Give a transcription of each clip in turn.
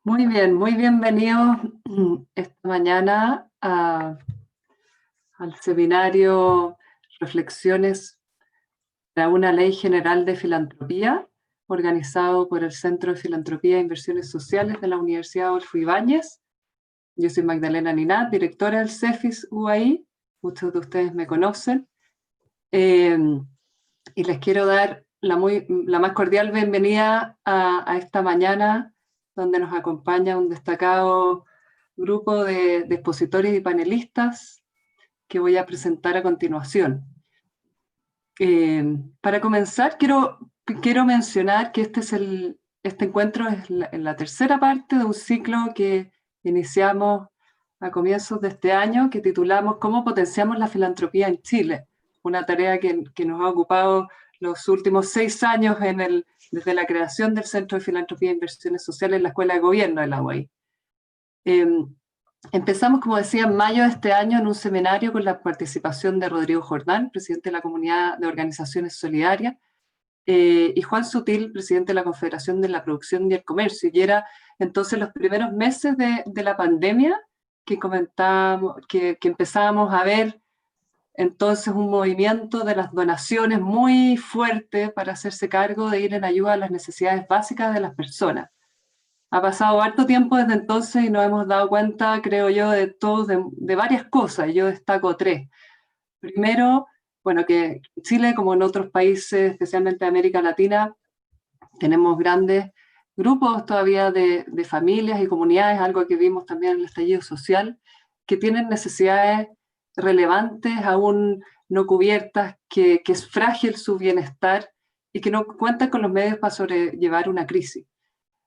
Muy bien, muy bienvenidos esta mañana al seminario Reflexiones para una Ley General de Filantropía, organizado por el Centro de Filantropía e Inversiones Sociales de la Universidad Adolfo Ibáñez. Yo soy Magdalena Ninat, directora del CEFIS UAI, muchos de ustedes me conocen, y les quiero dar la más cordial bienvenida a esta mañana, donde nos acompaña un destacado grupo de expositores y panelistas que voy a presentar a continuación. Para comenzar, quiero mencionar que este encuentro es la tercera parte de un ciclo que iniciamos a comienzos de este año, que titulamos ¿Cómo potenciamos la filantropía en Chile? Una tarea que nos ha ocupado los últimos 6 años desde la creación del Centro de Filantropía e Inversiones Sociales en la Escuela de Gobierno de la UAI. Empezamos, como decía, en mayo de este año en un seminario con la participación de Rodrigo Jordán, presidente de la Comunidad de Organizaciones Solidarias, y Juan Sutil, presidente de la Confederación de la Producción y el Comercio. Y era entonces los primeros meses de la pandemia que empezábamos a ver entonces un movimiento de las donaciones muy fuerte para hacerse cargo de ir en ayuda a las necesidades básicas de las personas. Ha pasado harto tiempo desde entonces y nos hemos dado cuenta, creo yo, de varias cosas. Yo destaco 3. Primero, bueno, que en Chile, como en otros países, especialmente de América Latina, tenemos grandes grupos todavía de familias y comunidades, algo que vimos también en el estallido social, que tienen necesidades relevantes, aún no cubiertas, que es frágil su bienestar y que no cuentan con los medios para sobrellevar una crisis.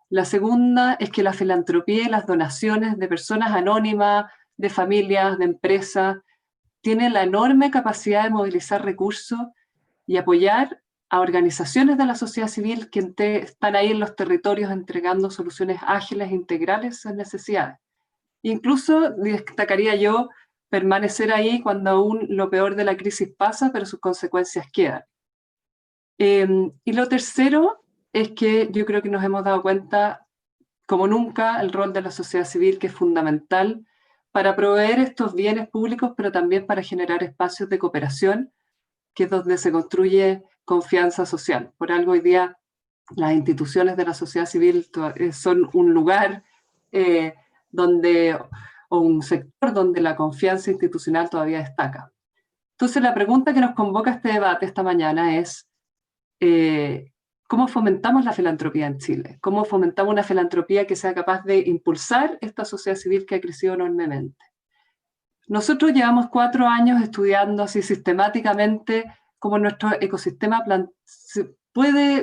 La segunda es que la filantropía y las donaciones de personas anónimas, de familias, de empresas, tienen la enorme capacidad de movilizar recursos y apoyar a organizaciones de la sociedad civil que están ahí en los territorios entregando soluciones ágiles e integrales a sus necesidades. Incluso destacaría yo permanecer ahí cuando aún lo peor de la crisis pasa, pero sus consecuencias quedan. Y lo tercero es que yo creo que nos hemos dado cuenta, como nunca, el rol de la sociedad civil, que es fundamental para proveer estos bienes públicos, pero también para generar espacios de cooperación, que es donde se construye confianza social. Por algo hoy día las instituciones de la sociedad civil son un lugar o un sector donde la confianza institucional todavía destaca. Entonces la pregunta que nos convoca a este debate esta mañana es ¿cómo fomentamos la filantropía en Chile? ¿Cómo fomentamos una filantropía que sea capaz de impulsar esta sociedad civil que ha crecido enormemente? Nosotros llevamos 4 años estudiando así sistemáticamente cómo nuestro ecosistema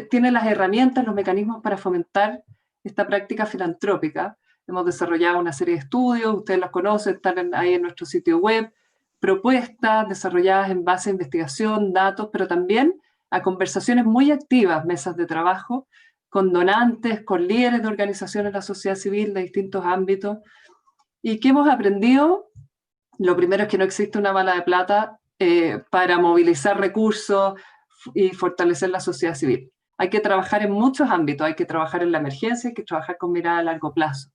tiene las herramientas, los mecanismos para fomentar esta práctica filantrópica. Hemos desarrollado una serie de estudios, ustedes los conocen, están ahí en nuestro sitio web, propuestas desarrolladas en base a investigación, datos, pero también a conversaciones muy activas, mesas de trabajo, con donantes, con líderes de organizaciones de la sociedad civil de distintos ámbitos. ¿Y qué hemos aprendido? Lo primero es que no existe una bala de plata para movilizar recursos y fortalecer la sociedad civil. Hay que trabajar en muchos ámbitos, hay que trabajar en la emergencia, hay que trabajar con mirada a largo plazo.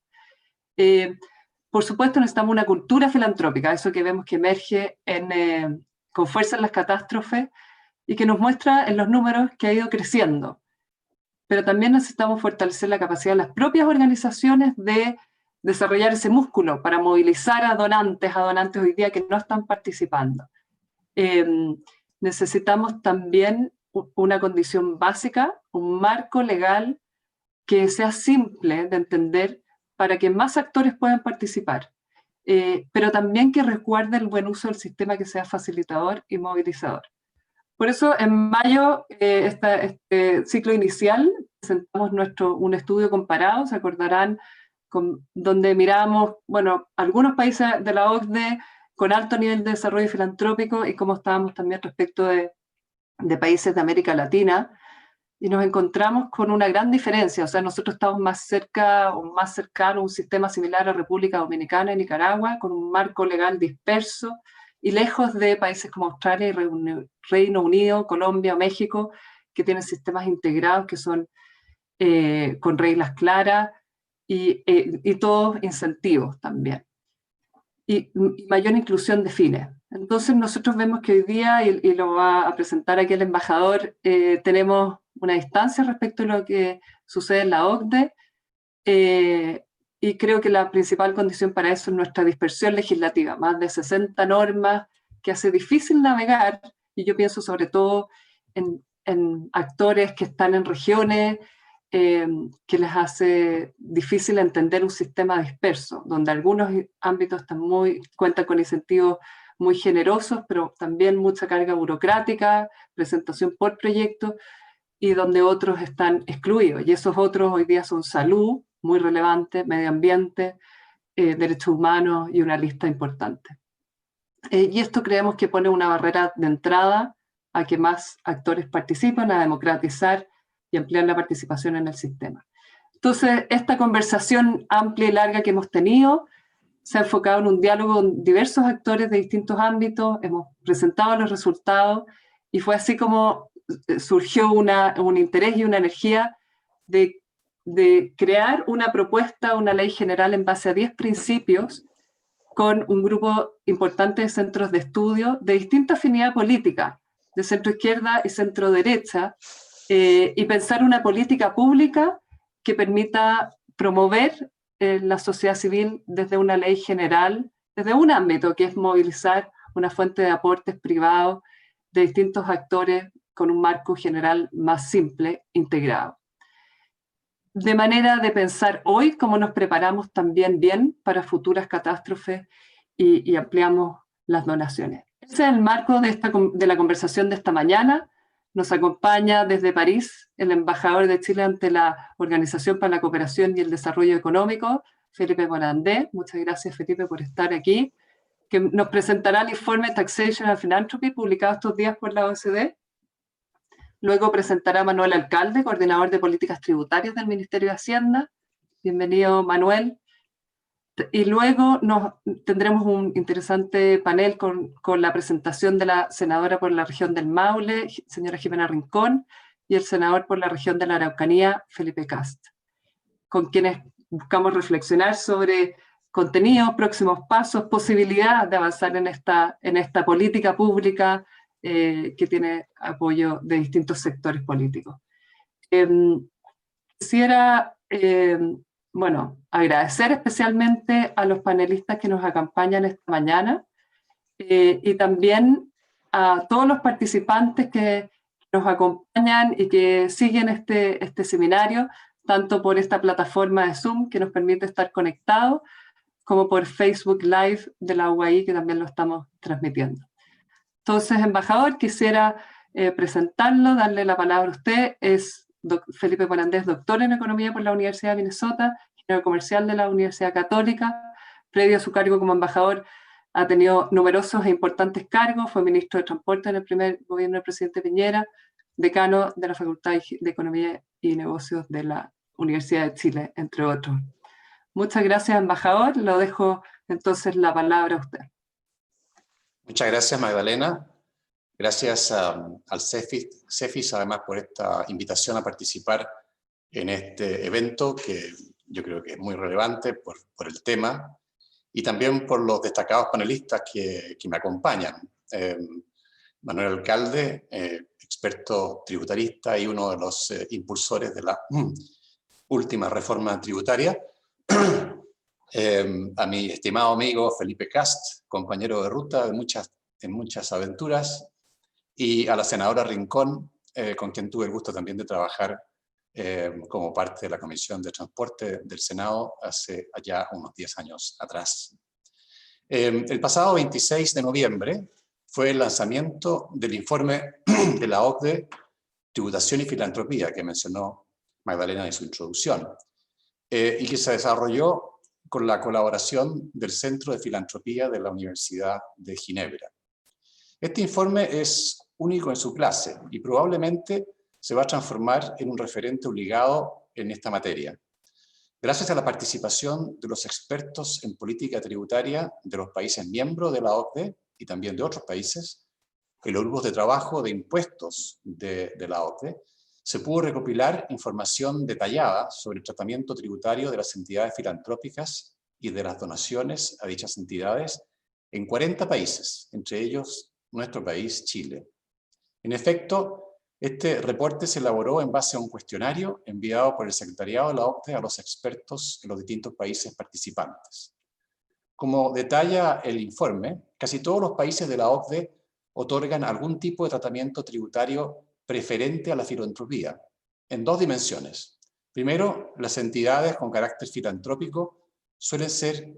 Por supuesto, necesitamos una cultura filantrópica, eso que vemos que emerge con fuerza en las catástrofes y que nos muestra en los números que ha ido creciendo. Pero también necesitamos fortalecer la capacidad de las propias organizaciones de desarrollar ese músculo para movilizar a donantes hoy día que no están participando. Necesitamos también una condición básica, un marco legal que sea simple de entender para que más actores puedan participar, pero también que recuerde el buen uso del sistema, que sea facilitador y movilizador. Por eso, en mayo, este ciclo inicial, presentamos un estudio comparado, se acordarán, donde miramos, bueno, algunos países de la OCDE con alto nivel de desarrollo filantrópico y cómo estábamos también respecto de países de América Latina, y nos encontramos con una gran diferencia. O sea, nosotros estamos más cerca o más cercano a un sistema similar a República Dominicana y Nicaragua, con un marco legal disperso, y lejos de países como Australia y Reino Unido, Colombia o México, que tienen sistemas integrados que son con reglas claras y todos incentivos también. Y mayor inclusión de fines. Entonces nosotros vemos que hoy día, y lo va a presentar aquí el embajador, tenemos una distancia respecto a lo que sucede en la OCDE, y creo que la principal condición para eso es nuestra dispersión legislativa, más de 60 normas que hace difícil navegar, y yo pienso sobre todo en actores que están en regiones, que les hace difícil entender un sistema disperso, donde algunos ámbitos cuentan con incentivos muy generosos, pero también mucha carga burocrática, presentación por proyecto, y donde otros están excluidos. Y esos otros hoy día son salud, muy relevante, medio ambiente, derechos humanos y una lista importante. Y esto creemos que pone una barrera de entrada a que más actores participen, a democratizar y ampliar la participación en el sistema. Entonces, esta conversación amplia y larga que hemos tenido se ha enfocado en un diálogo con diversos actores de distintos ámbitos, hemos presentado los resultados y fue así como surgió un interés y una energía de crear una propuesta, una ley general en base a 10 principios con un grupo importante de centros de estudio de distinta afinidad política, de centro izquierda y centro derecha, y pensar una política pública que permita promover la sociedad civil desde una ley general, desde un ámbito que es movilizar una fuente de aportes privados de distintos actores con un marco general más simple, integrado. De manera de pensar hoy cómo nos preparamos también bien para futuras catástrofes y ampliamos las donaciones. Ese es el marco de la conversación de esta mañana. Nos acompaña desde París el embajador de Chile ante la Organización para la Cooperación y el Desarrollo Económico, Felipe Morandé. Muchas gracias, Felipe, por estar aquí, que nos presentará el informe Taxation and Philanthropy, publicado estos días por la OCDE. Luego presentará Manuel Alcalde, coordinador de políticas tributarias del Ministerio de Hacienda. Bienvenido, Manuel. Y luego tendremos un interesante panel con la presentación de la senadora por la región del Maule, señora Jimena Rincón, y el senador por la región de la Araucanía, Felipe Cast, con quienes buscamos reflexionar sobre contenidos, próximos pasos, posibilidades de avanzar en esta política pública que tiene apoyo de distintos sectores políticos. Quisiera agradecer especialmente a los panelistas que nos acompañan esta mañana y también a todos los participantes que nos acompañan y que siguen este seminario, tanto por esta plataforma de Zoom que nos permite estar conectados, como por Facebook Live de la UAI, que también lo estamos transmitiendo. Entonces, embajador, quisiera presentarlo, darle la palabra a usted. Es Felipe Morandé, doctor en Economía por la Universidad de Minnesota, ingeniero comercial de la Universidad Católica. Previo a su cargo como embajador, ha tenido numerosos e importantes cargos. Fue ministro de Transporte en el primer gobierno del presidente Piñera, decano de la Facultad de Economía y Negocios de la Universidad de Chile, entre otros. Muchas gracias, embajador. Lo dejo entonces la palabra a usted. Muchas gracias, Magdalena. Gracias al CEFIS, además, por esta invitación a participar en este evento que yo creo que es muy relevante por el tema y también por los destacados panelistas que me acompañan. Manuel Alcalde, experto tributarista y uno de los impulsores de la última reforma tributaria. A mi estimado amigo Felipe Cast, compañero de ruta en muchas aventuras, y a la senadora Rincón, con quien tuve el gusto también de trabajar como parte de la Comisión de Transporte del Senado hace ya unos 10 años atrás. El pasado 26 de noviembre fue el lanzamiento del informe de la OCDE, Tributación y Filantropía, que mencionó Magdalena en su introducción, y que se desarrolló con la colaboración del Centro de Filantropía de la Universidad de Ginebra. Este informe es único en su clase y probablemente se va a transformar en un referente obligado en esta materia. Gracias a la participación de los expertos en política tributaria de los países miembros de la OCDE y también de otros países, y los grupos de trabajo de impuestos de la OCDE, se pudo recopilar información detallada sobre el tratamiento tributario de las entidades filantrópicas y de las donaciones a dichas entidades en 40 países, entre ellos nuestro país, Chile. En efecto, este reporte se elaboró en base a un cuestionario enviado por el Secretariado de la OCDE a los expertos en los distintos países participantes. Como detalla el informe, casi todos los países de la OCDE otorgan algún tipo de tratamiento tributario preferente a la filantropía, en dos dimensiones. Primero, las entidades con carácter filantrópico suelen ser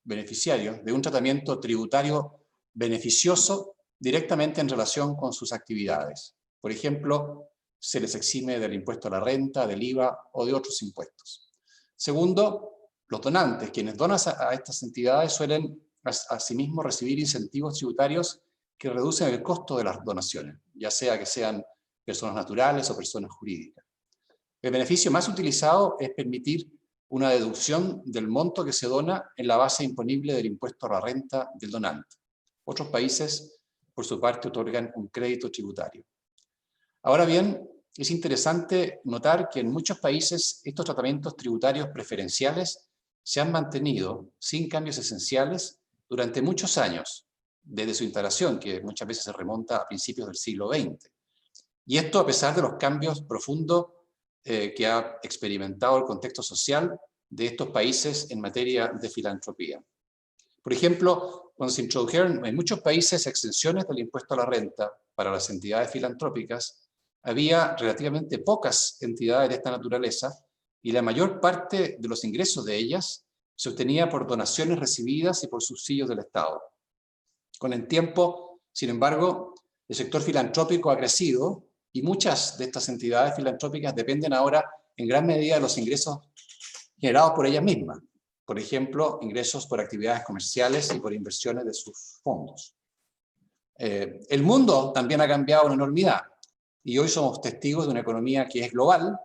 beneficiarios de un tratamiento tributario beneficioso directamente en relación con sus actividades. Por ejemplo, se les exime del impuesto a la renta, del IVA o de otros impuestos. Segundo, los donantes, quienes donan a estas entidades, suelen asimismo recibir incentivos tributarios que reducen el costo de las donaciones, ya sea que sean personas naturales o personas jurídicas. El beneficio más utilizado es permitir una deducción del monto que se dona en la base imponible del impuesto a la renta del donante. Otros países, por su parte, otorgan un crédito tributario. Ahora bien, es interesante notar que en muchos países estos tratamientos tributarios preferenciales se han mantenido sin cambios esenciales durante muchos años, desde su instalación, que muchas veces se remonta a principios del siglo XX. Y esto a pesar de los cambios profundos que ha experimentado el contexto social de estos países en materia de filantropía. Por ejemplo, cuando se introdujeron en muchos países exenciones del impuesto a la renta para las entidades filantrópicas, había relativamente pocas entidades de esta naturaleza y la mayor parte de los ingresos de ellas se obtenía por donaciones recibidas y por subsidios del Estado. Con el tiempo, sin embargo, el sector filantrópico ha crecido y muchas de estas entidades filantrópicas dependen ahora en gran medida de los ingresos generados por ellas mismas. Por ejemplo, ingresos por actividades comerciales y por inversiones de sus fondos. El mundo también ha cambiado una enormidad y hoy somos testigos de una economía que es global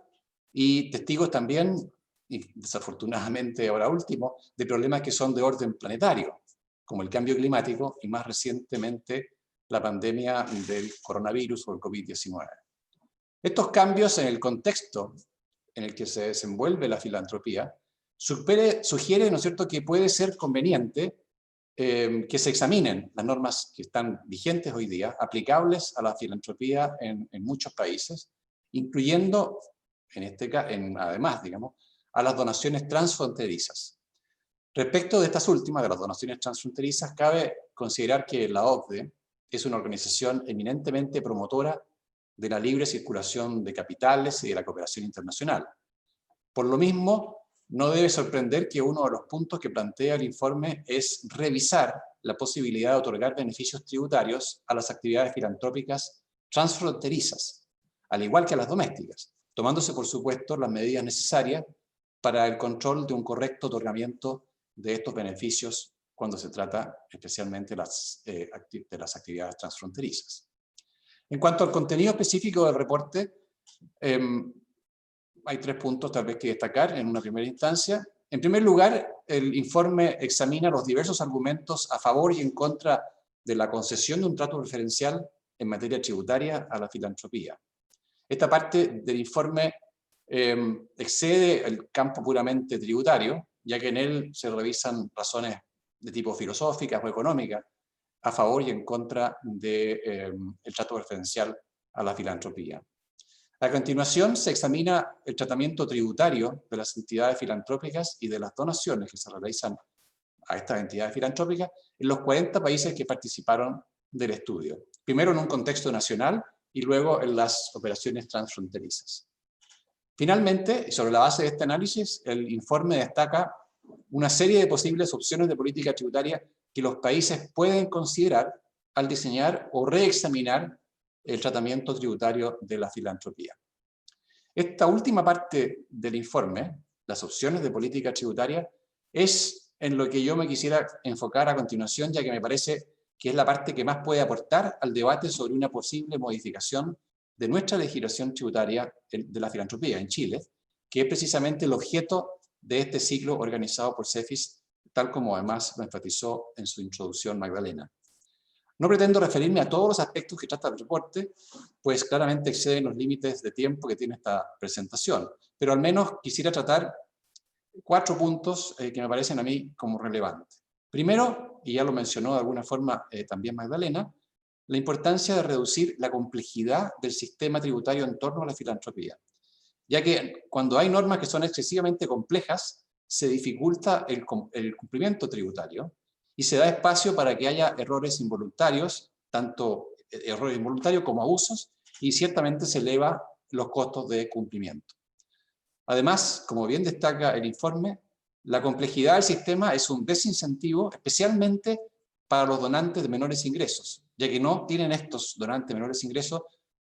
y testigos también, y desafortunadamente ahora último, de problemas que son de orden planetario, como el cambio climático y más recientemente la pandemia del coronavirus o el COVID-19. Estos cambios en el contexto en el que se desenvuelve la filantropía sugiere, ¿no es cierto?, que puede ser conveniente que se examinen las normas que están vigentes hoy día, aplicables a la filantropía en muchos países, incluyendo, además, digamos, a las donaciones transfronterizas. Respecto de estas últimas, de las donaciones transfronterizas, cabe considerar que la OCDE es una organización eminentemente promotora de la libre circulación de capitales y de la cooperación internacional. Por lo mismo, no debe sorprender que uno de los puntos que plantea el informe es revisar la posibilidad de otorgar beneficios tributarios a las actividades filantrópicas transfronterizas, al igual que a las domésticas, tomándose, por supuesto, las medidas necesarias para el control de un correcto otorgamiento de estos beneficios cuando se trata especialmente de las actividades transfronterizas. En cuanto al contenido específico del reporte, hay tres puntos tal vez que destacar en una primera instancia. En primer lugar, el informe examina los diversos argumentos a favor y en contra de la concesión de un trato preferencial en materia tributaria a la filantropía. Esta parte del informe excede el campo puramente tributario, ya que en él se revisan razones de tipo filosóficas o económicas a favor y en contra del trato preferencial a la filantropía. A continuación, se examina el tratamiento tributario de las entidades filantrópicas y de las donaciones que se realizan a estas entidades filantrópicas en los 40 países que participaron del estudio. Primero en un contexto nacional y luego en las operaciones transfronterizas. Finalmente, sobre la base de este análisis, el informe destaca una serie de posibles opciones de política tributaria que los países pueden considerar al diseñar o reexaminar el tratamiento tributario de la filantropía. Esta última parte del informe, las opciones de política tributaria, es en lo que yo me quisiera enfocar a continuación, ya que me parece que es la parte que más puede aportar al debate sobre una posible modificación de nuestra legislación tributaria de la filantropía en Chile, que es precisamente el objeto de este ciclo organizado por CEFIS, tal como además lo enfatizó en su introducción Magdalena. No pretendo referirme a todos los aspectos que trata el reporte, pues claramente exceden los límites de tiempo que tiene esta presentación, pero al menos quisiera tratar 4 puntos que me parecen a mí como relevantes. Primero, y ya lo mencionó de alguna forma también Magdalena, la importancia de reducir la complejidad del sistema tributario en torno a la filantropía, ya que cuando hay normas que son excesivamente complejas, se dificulta el cumplimiento tributario y se da espacio para que haya errores involuntarios, tanto errores involuntarios como abusos, y ciertamente se eleva los costos de cumplimiento. Además, como bien destaca el informe, la complejidad del sistema es un desincentivo, especialmente para los donantes de menores ingresos, ya que no tienen estos donantes de menores ingresos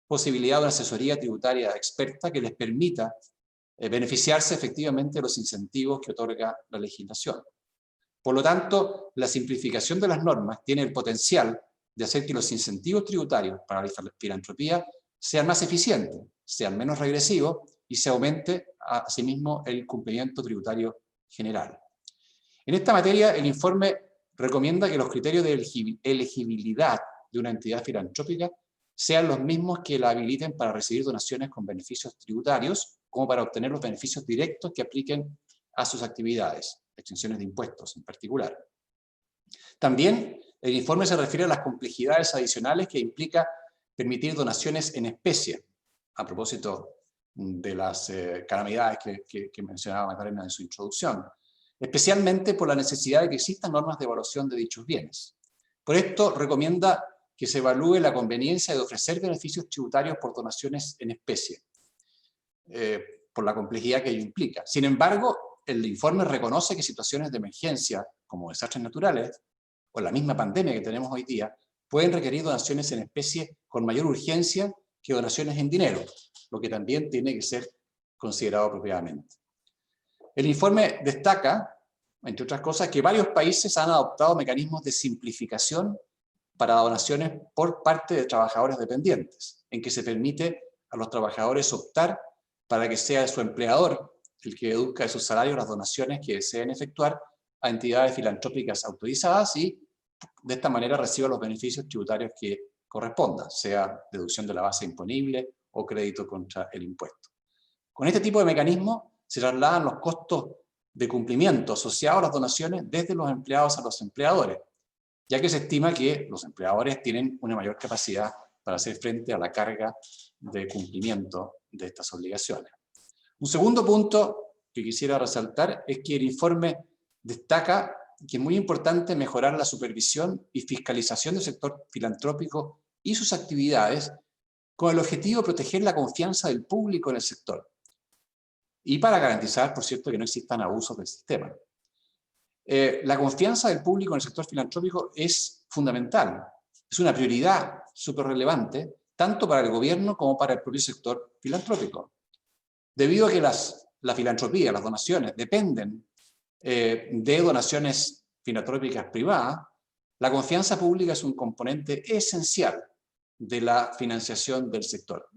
posibilidad de una asesoría tributaria experta que les permita beneficiarse efectivamente de los incentivos que otorga la legislación. Por lo tanto, la simplificación de las normas tiene el potencial de hacer que los incentivos tributarios para la filantropía sean más eficientes, sean menos regresivos y se aumente asimismo el cumplimiento tributario general. En esta materia, el informe recomienda que los criterios de elegibilidad de una entidad filantrópica sean los mismos que la habiliten para recibir donaciones con beneficios tributarios, como para obtener los beneficios directos que apliquen a sus actividades, exenciones de impuestos en particular. También el informe se refiere a las complejidades adicionales que implica permitir donaciones en especie, a propósito de las calamidades que mencionaba Magdalena en su introducción, especialmente por la necesidad de que existan normas de evaluación de dichos bienes. Por esto, recomienda que se evalúe la conveniencia de ofrecer beneficios tributarios por donaciones en especie, por la complejidad que ello implica. Sin embargo, el informe reconoce que situaciones de emergencia, como desastres naturales, o la misma pandemia que tenemos hoy día, pueden requerir donaciones en especie con mayor urgencia que donaciones en dinero, lo que también tiene que ser considerado apropiadamente. El informe destaca, entre otras cosas, que varios países han adoptado mecanismos de simplificación para donaciones por parte de trabajadores dependientes, en que se permite a los trabajadores optar para que sea su empleador el que deduzca de sus salarios las donaciones que deseen efectuar a entidades filantrópicas autorizadas y de esta manera reciba los beneficios tributarios que correspondan, sea deducción de la base imponible o crédito contra el impuesto. Con este tipo de mecanismo se trasladan los costos de cumplimiento asociados a las donaciones desde los empleados a los empleadores, ya que se estima que los empleadores tienen una mayor capacidad para hacer frente a la carga de cumplimiento de estas obligaciones. Un segundo punto que quisiera resaltar es que el informe destaca que es muy importante mejorar la supervisión y fiscalización del sector filantrópico y sus actividades con el objetivo de proteger la confianza del público en el sector y para garantizar, por cierto, que no existan abusos del sistema. La confianza del público en el sector filantrópico es fundamental, es una prioridad súper relevante, tanto para el gobierno como para el propio sector filantrópico. Debido a que la filantropía, las donaciones, dependen de donaciones filantrópicas privadas, la confianza pública es un componente esencial de la financiación del sector.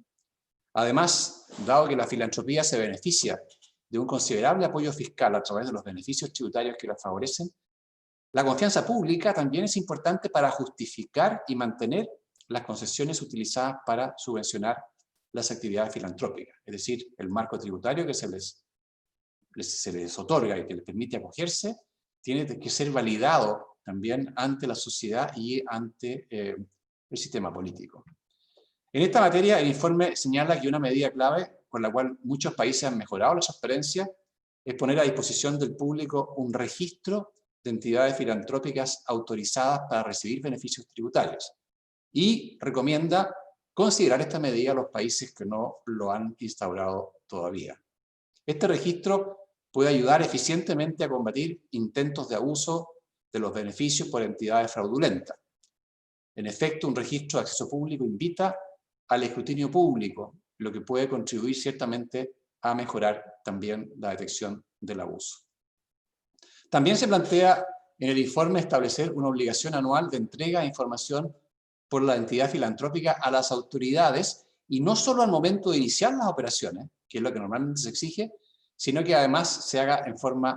Además, dado que la filantropía se beneficia de un considerable apoyo fiscal a través de los beneficios tributarios que la favorecen, la confianza pública también es importante para justificar y mantener las concesiones utilizadas para subvencionar las actividades filantrópicas, es decir, el marco tributario que se les otorga y que les permite acogerse, tiene que ser validado también ante la sociedad y ante el sistema político. En esta materia, el informe señala que una medida clave con la cual muchos países han mejorado la transparencia es poner a disposición del público un registro de entidades filantrópicas autorizadas para recibir beneficios tributarios y recomienda considerar esta medida a los países que no lo han instaurado todavía. Este registro puede ayudar eficientemente a combatir intentos de abuso de los beneficios por entidades fraudulentas. En efecto, un registro de acceso público invita al escrutinio público, lo que puede contribuir ciertamente a mejorar también la detección del abuso. También se plantea en el informe establecer una obligación anual de entrega de información por la entidad filantrópica a las autoridades y no solo al momento de iniciar las operaciones, que es lo que normalmente se exige, sino que además se haga en forma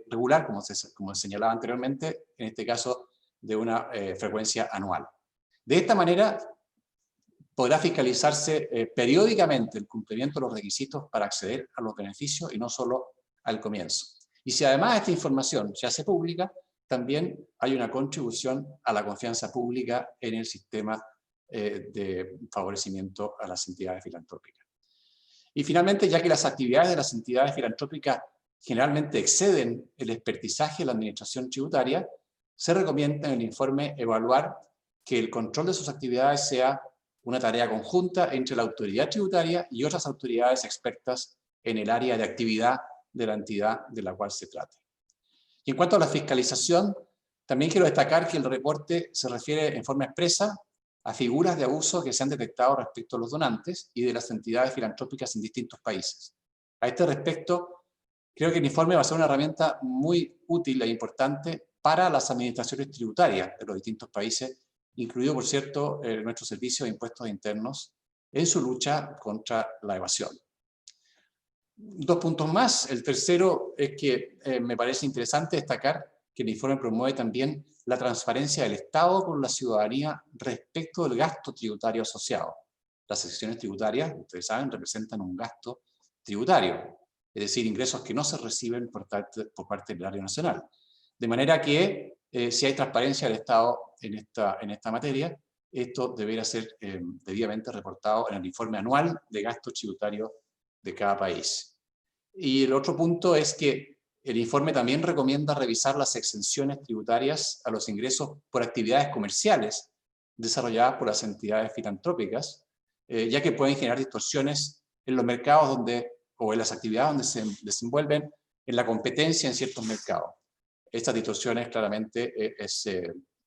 regular, como señalaba anteriormente, en este caso de una frecuencia anual. De esta manera, podrá fiscalizarse periódicamente el cumplimiento de los requisitos para acceder a los beneficios y no solo al comienzo. Y si además esta información se hace pública, también hay una contribución a la confianza pública en el sistema de favorecimiento a las entidades filantrópicas. Y finalmente, ya que las actividades de las entidades filantrópicas generalmente exceden el expertizaje de la administración tributaria, se recomienda en el informe evaluar que el control de sus actividades sea una tarea conjunta entre la autoridad tributaria y otras autoridades expertas en el área de actividad de la entidad de la cual se trate. Y en cuanto a la fiscalización, también quiero destacar que el reporte se refiere en forma expresa a figuras de abuso que se han detectado respecto a los donantes y de las entidades filantrópicas en distintos países. A este respecto, creo que el informe va a ser una herramienta muy útil e importante para las administraciones tributarias de los distintos países, incluido, por cierto, nuestro Servicio de Impuestos Internos, en su lucha contra la evasión. 2 puntos más. El tercero es que me parece interesante destacar que el informe promueve también la transparencia del Estado con la ciudadanía respecto del gasto tributario asociado. Las secciones tributarias, ustedes saben, representan un gasto tributario, es decir, ingresos que no se reciben por parte del erario nacional. De manera que, si hay transparencia del Estado en esta materia, esto deberá ser debidamente reportado en el informe anual de gasto tributario de cada país. Y el otro punto es que el informe también recomienda revisar las exenciones tributarias a los ingresos por actividades comerciales desarrolladas por las entidades filantrópicas, ya que pueden generar distorsiones en los mercados o en las actividades donde se desenvuelven en la competencia en ciertos mercados. Estas distorsiones claramente es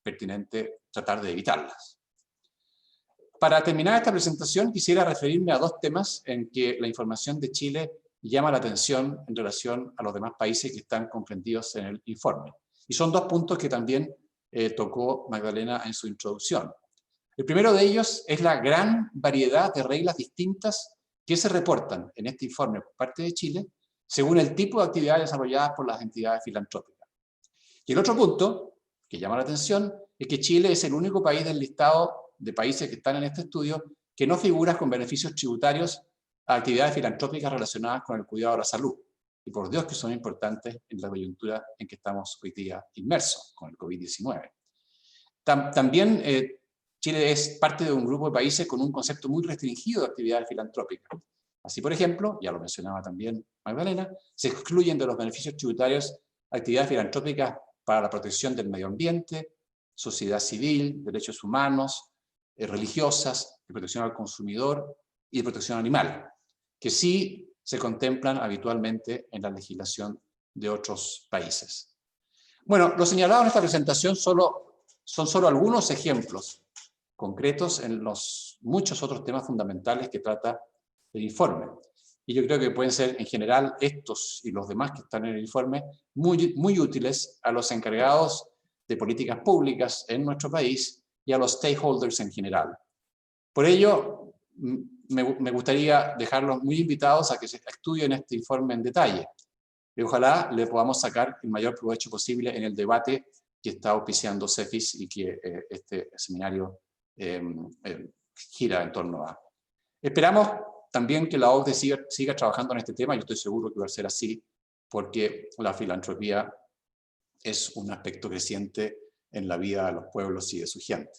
pertinente tratar de evitarlas. Para terminar esta presentación quisiera referirme a 2 temas en que la información de Chile llama la atención en relación a los demás países que están comprendidos en el informe. Y son 2 puntos que también tocó Magdalena en su introducción. El primero de ellos es la gran variedad de reglas distintas que se reportan en este informe por parte de Chile según el tipo de actividades desarrolladas por las entidades filantrópicas. Y el otro punto que llama la atención es que Chile es el único país del listado de países que están en este estudio que no figura con beneficios tributarios a actividades filantrópicas relacionadas con el cuidado de la salud. Y por Dios que son importantes en la coyuntura en que estamos hoy día inmersos con el COVID-19. También Chile es parte de un grupo de países con un concepto muy restringido de actividades filantrópicas. Así, por ejemplo, ya lo mencionaba también Magdalena, se excluyen de los beneficios tributarios actividades filantrópicas para la protección del medio ambiente, sociedad civil, derechos humanos, religiosas, de protección al consumidor y de protección animal, que sí se contemplan habitualmente en la legislación de otros países. Bueno, lo señalado en esta presentación son solo algunos ejemplos concretos en los muchos otros temas fundamentales que trata el informe. Y yo creo que pueden ser en general estos y los demás que están en el informe muy útiles a los encargados de políticas públicas en nuestro país y a los stakeholders en general. Por ello, me gustaría dejarlos muy invitados a que se estudien este informe en detalle y ojalá le podamos sacar el mayor provecho posible en el debate que está auspiciando CEFIS y que este seminario gira en torno a. Esperamos también que la OCDE siga trabajando en este tema, yo estoy seguro que va a ser así, porque la filantropía es un aspecto creciente en la vida de los pueblos y de su gente.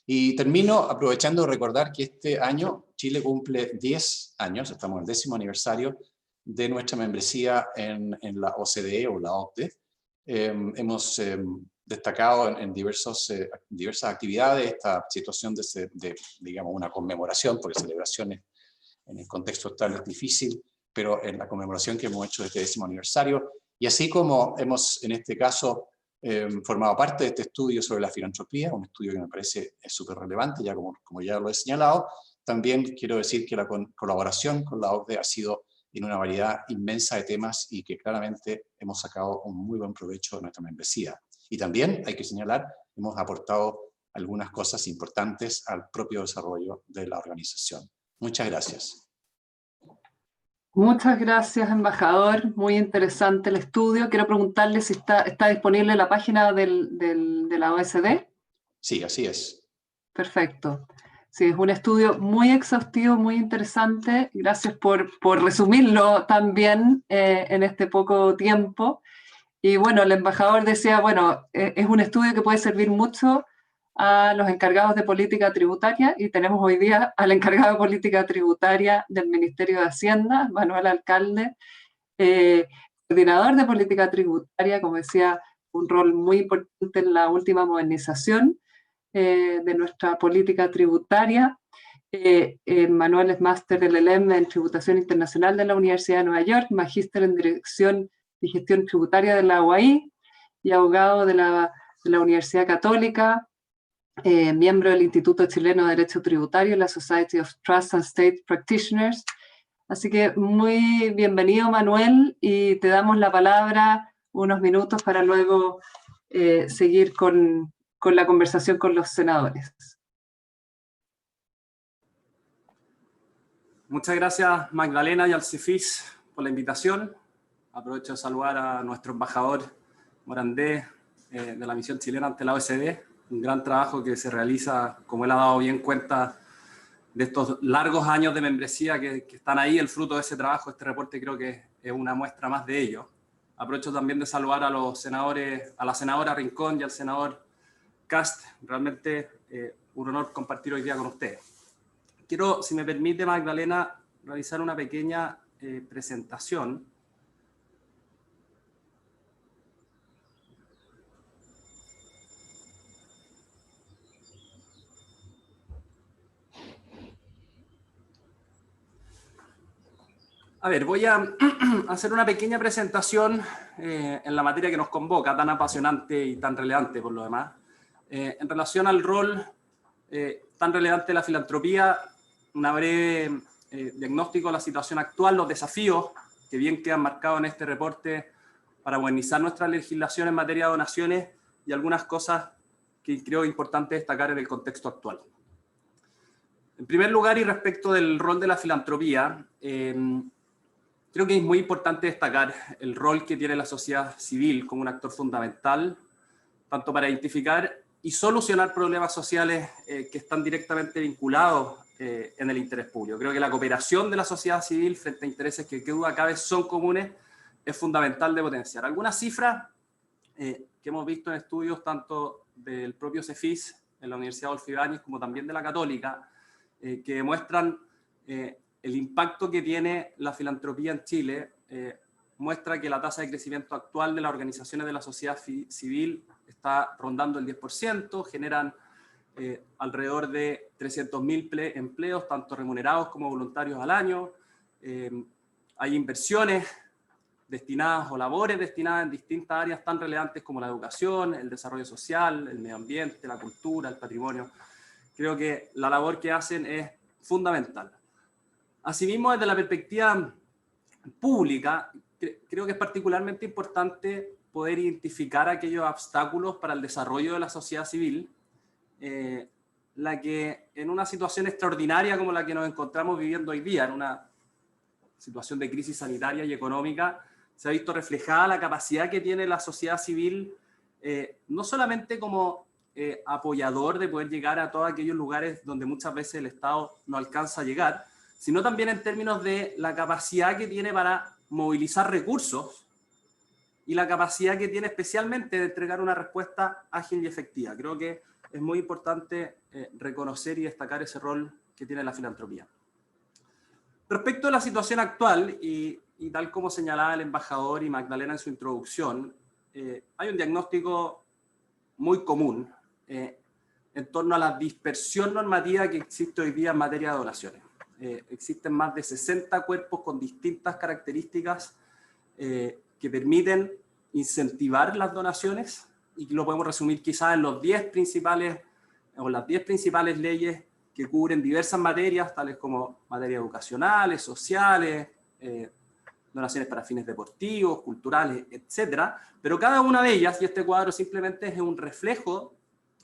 Y termino aprovechando de recordar que este año Chile cumple 10 años, estamos en el 10º aniversario de nuestra membresía en la OCDE o la OCDE. Hemos destacado en diversas actividades esta situación de, digamos, una conmemoración, porque celebraciones en el contexto tal es difícil, pero en la conmemoración que hemos hecho de este 10º aniversario, y así como hemos en este caso formado parte de este estudio sobre la filantropía, un estudio que me parece súper relevante, ya como ya lo he señalado, también quiero decir que la colaboración con la OCDE ha sido en una variedad inmensa de temas y que claramente hemos sacado un muy buen provecho de nuestra membresía. Y también, hay que señalar, hemos aportado algunas cosas importantes al propio desarrollo de la organización. Muchas gracias. Muchas gracias, embajador. Muy interesante el estudio. Quiero preguntarle si está disponible en la página de la OSD. Sí, así es. Perfecto. Sí, es un estudio muy exhaustivo, muy interesante. Gracias por resumirlo también en este poco tiempo. Y bueno, el embajador decía, bueno, es un estudio que puede servir mucho a los encargados de política tributaria y tenemos hoy día al encargado de política tributaria del Ministerio de Hacienda, Manuel Alcalde, coordinador de política tributaria, como decía, un rol muy importante en la última modernización de nuestra política tributaria. Manuel es máster del ELEM en Tributación Internacional de la Universidad de Nueva York, magíster en Dirección y Gestión Tributaria de la UAI y abogado de la Universidad Católica, miembro del Instituto Chileno de Derecho Tributario y la Society of Trust and State Practitioners. Así que muy bienvenido, Manuel, y te damos la palabra unos minutos para luego seguir con la conversación con los senadores. Muchas gracias, Magdalena y al CEFIS por la invitación. Aprovecho de saludar a nuestro embajador Morandé de la misión chilena ante la OECD. Un gran trabajo que se realiza, como él ha dado bien cuenta, de estos largos años de membresía que están ahí. El fruto de ese trabajo, este reporte, creo que es una muestra más de ello. Aprovecho también de saludar a los senadores, a la senadora Rincón y al senador Kast. Realmente un honor compartir hoy día con ustedes. Quiero, si me permite, Magdalena, realizar una pequeña presentación. A ver, voy a hacer una pequeña presentación en la materia que nos convoca, tan apasionante y tan relevante por lo demás. En relación al rol tan relevante de la filantropía, una breve diagnóstico de la situación actual, los desafíos que bien quedan marcados en este reporte para modernizar nuestra legislación en materia de donaciones y algunas cosas que creo importante destacar en el contexto actual. En primer lugar, y respecto del rol de la filantropía, creo que es muy importante destacar el rol que tiene la sociedad civil como un actor fundamental, tanto para identificar y solucionar problemas sociales que están directamente vinculados en el interés público. Creo que la cooperación de la sociedad civil frente a intereses que duda cabe son comunes es fundamental de potenciar. Algunas cifras que hemos visto en estudios tanto del propio CEFIS, en la Universidad Adolfo Ibáñez, como también de la Católica, que demuestran el impacto que tiene la filantropía en Chile. Muestra que la tasa de crecimiento actual de las organizaciones de la sociedad civil está rondando el 10%, generan alrededor de 300.000 empleos, tanto remunerados como voluntarios al año. Hay inversiones destinadas o labores destinadas en distintas áreas tan relevantes como la educación, el desarrollo social, el medio ambiente, la cultura, el patrimonio. Creo que la labor que hacen es fundamental. Asimismo, desde la perspectiva pública, creo que es particularmente importante poder identificar aquellos obstáculos para el desarrollo de la sociedad civil, la que en una situación extraordinaria como la que nos encontramos viviendo hoy día, en una situación de crisis sanitaria y económica, se ha visto reflejada la capacidad que tiene la sociedad civil, no solamente como apoyador de poder llegar a todos aquellos lugares donde muchas veces el Estado no alcanza a llegar, sino también en términos de la capacidad que tiene para movilizar recursos y la capacidad que tiene especialmente de entregar una respuesta ágil y efectiva. Creo que es muy importante reconocer y destacar ese rol que tiene la filantropía. Respecto a la situación actual, y tal como señalaba el embajador y Magdalena en su introducción, hay un diagnóstico muy común en torno a la dispersión normativa que existe hoy día en materia de donaciones. Existen más de 60 cuerpos con distintas características que permiten incentivar las donaciones, y lo podemos resumir quizás en los 10 principales, o las 10 principales leyes que cubren diversas materias, tales como materias educacionales, sociales, donaciones para fines deportivos, culturales, etcétera. Pero cada una de ellas, y este cuadro simplemente es un reflejo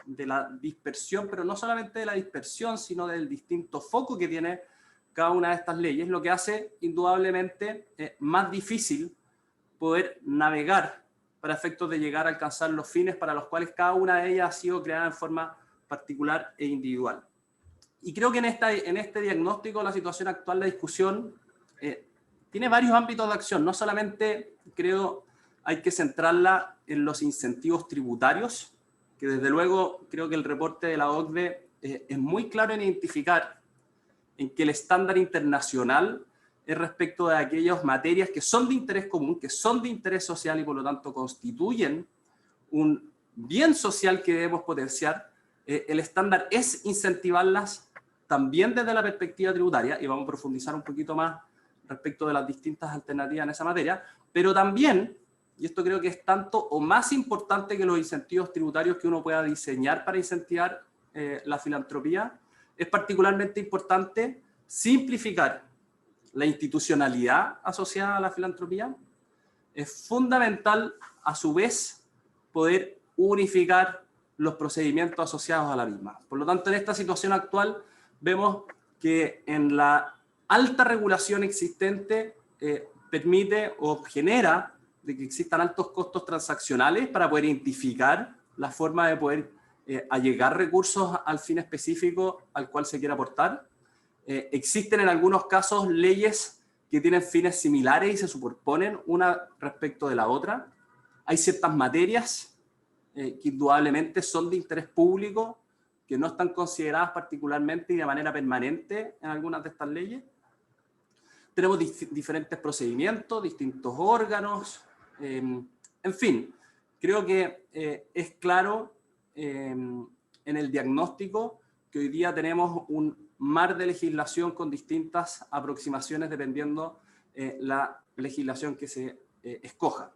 de la dispersión, pero no solamente de la dispersión, sino del distinto foco que tiene cada una de estas leyes, lo que hace indudablemente más difícil poder navegar para efectos de llegar a alcanzar los fines para los cuales cada una de ellas ha sido creada en forma particular e individual. Y creo que en este diagnóstico la situación actual de discusión tiene varios ámbitos de acción. No solamente creo hay que centrarla en los incentivos tributarios, que desde luego creo que el reporte de la OCDE es muy claro en identificar en que el estándar internacional es respecto de aquellas materias que son de interés común, que son de interés social y por lo tanto constituyen un bien social que debemos potenciar. El estándar es incentivarlas también desde la perspectiva tributaria, y vamos a profundizar un poquito más respecto de las distintas alternativas en esa materia, pero también, y esto creo que es tanto o más importante que los incentivos tributarios que uno pueda diseñar para incentivar la filantropía, es particularmente importante simplificar la institucionalidad asociada a la filantropía. Es fundamental, a su vez, poder unificar los procedimientos asociados a la misma. Por lo tanto, en esta situación actual, vemos que en la alta regulación existente permite o genera de que existan altos costos transaccionales para poder identificar la forma de poder allegar recursos al fin específico al cual se quiere aportar. Existen en algunos casos leyes que tienen fines similares y se superponen una respecto de la otra. Hay ciertas materias que indudablemente son de interés público, que no están consideradas particularmente y de manera permanente en algunas de estas leyes. Tenemos diferentes procedimientos, distintos órganos, en fin, creo que es claro en el diagnóstico que hoy día tenemos un mar de legislación con distintas aproximaciones dependiendo la legislación que se escoja.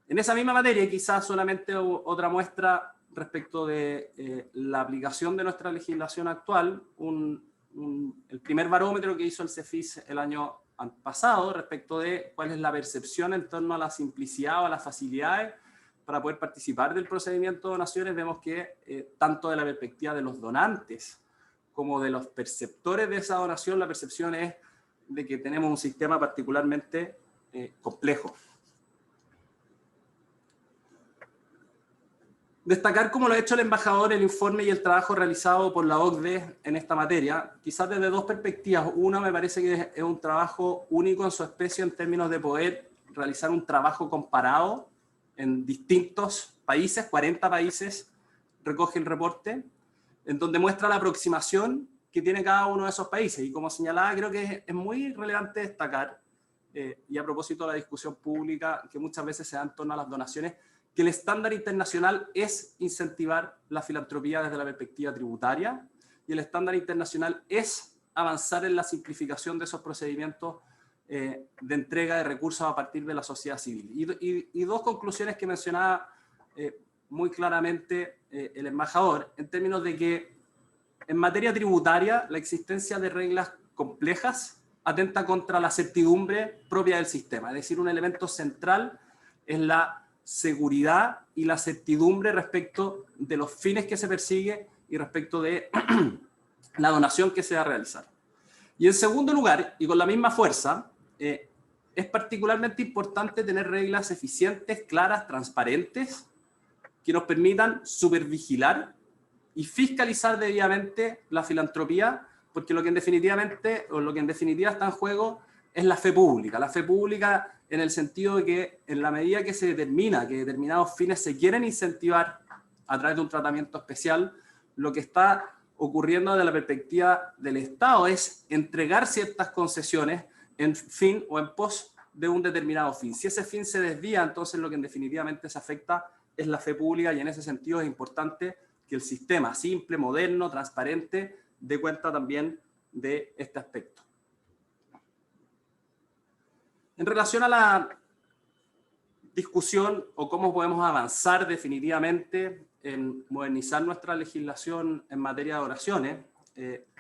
En esa misma materia, quizás solamente otra muestra respecto de la aplicación de nuestra legislación actual, el primer barómetro que hizo el CEFIS el año pasado respecto de cuál es la percepción en torno a la simplicidad o a las facilidades para poder participar del procedimiento de donaciones, vemos que tanto de la perspectiva de los donantes como de los perceptores de esa donación, la percepción es de que tenemos un sistema particularmente complejo. Destacar, como lo ha hecho el embajador, el informe y el trabajo realizado por la OCDE en esta materia, quizás desde dos perspectivas. Una, me parece que es un trabajo único en su especie en términos de poder realizar un trabajo comparado en distintos países, 40 países recoge el reporte, en donde muestra la aproximación que tiene cada uno de esos países. Y como señalaba, creo que es muy relevante destacar, y a propósito de la discusión pública que muchas veces se da en torno a las donaciones, que el estándar internacional es incentivar la filantropía desde la perspectiva tributaria y el estándar internacional es avanzar en la simplificación de esos procedimientos de entrega de recursos a partir de la sociedad civil. Y dos conclusiones que mencionaba muy claramente el embajador, en términos de que en materia tributaria la existencia de reglas complejas atenta contra la certidumbre propia del sistema, es decir, un elemento central es la seguridad y la certidumbre respecto de los fines que se persigue y respecto de la donación que se va a realizar. Y en segundo lugar, y con la misma fuerza, es particularmente importante tener reglas eficientes, claras, transparentes, que nos permitan supervigilar y fiscalizar debidamente la filantropía, porque lo que en definitiva está en juego es la fe pública. La fe pública en el sentido de que en la medida que se determina que determinados fines se quieren incentivar a través de un tratamiento especial, lo que está ocurriendo desde la perspectiva del Estado es entregar ciertas concesiones en fin o en pos de un determinado fin. Si ese fin se desvía, entonces lo que definitivamente se afecta es la fe pública, y en ese sentido es importante que el sistema simple, moderno, transparente, dé cuenta también de este aspecto. En relación a la discusión o cómo podemos avanzar definitivamente en modernizar nuestra legislación en materia de donaciones,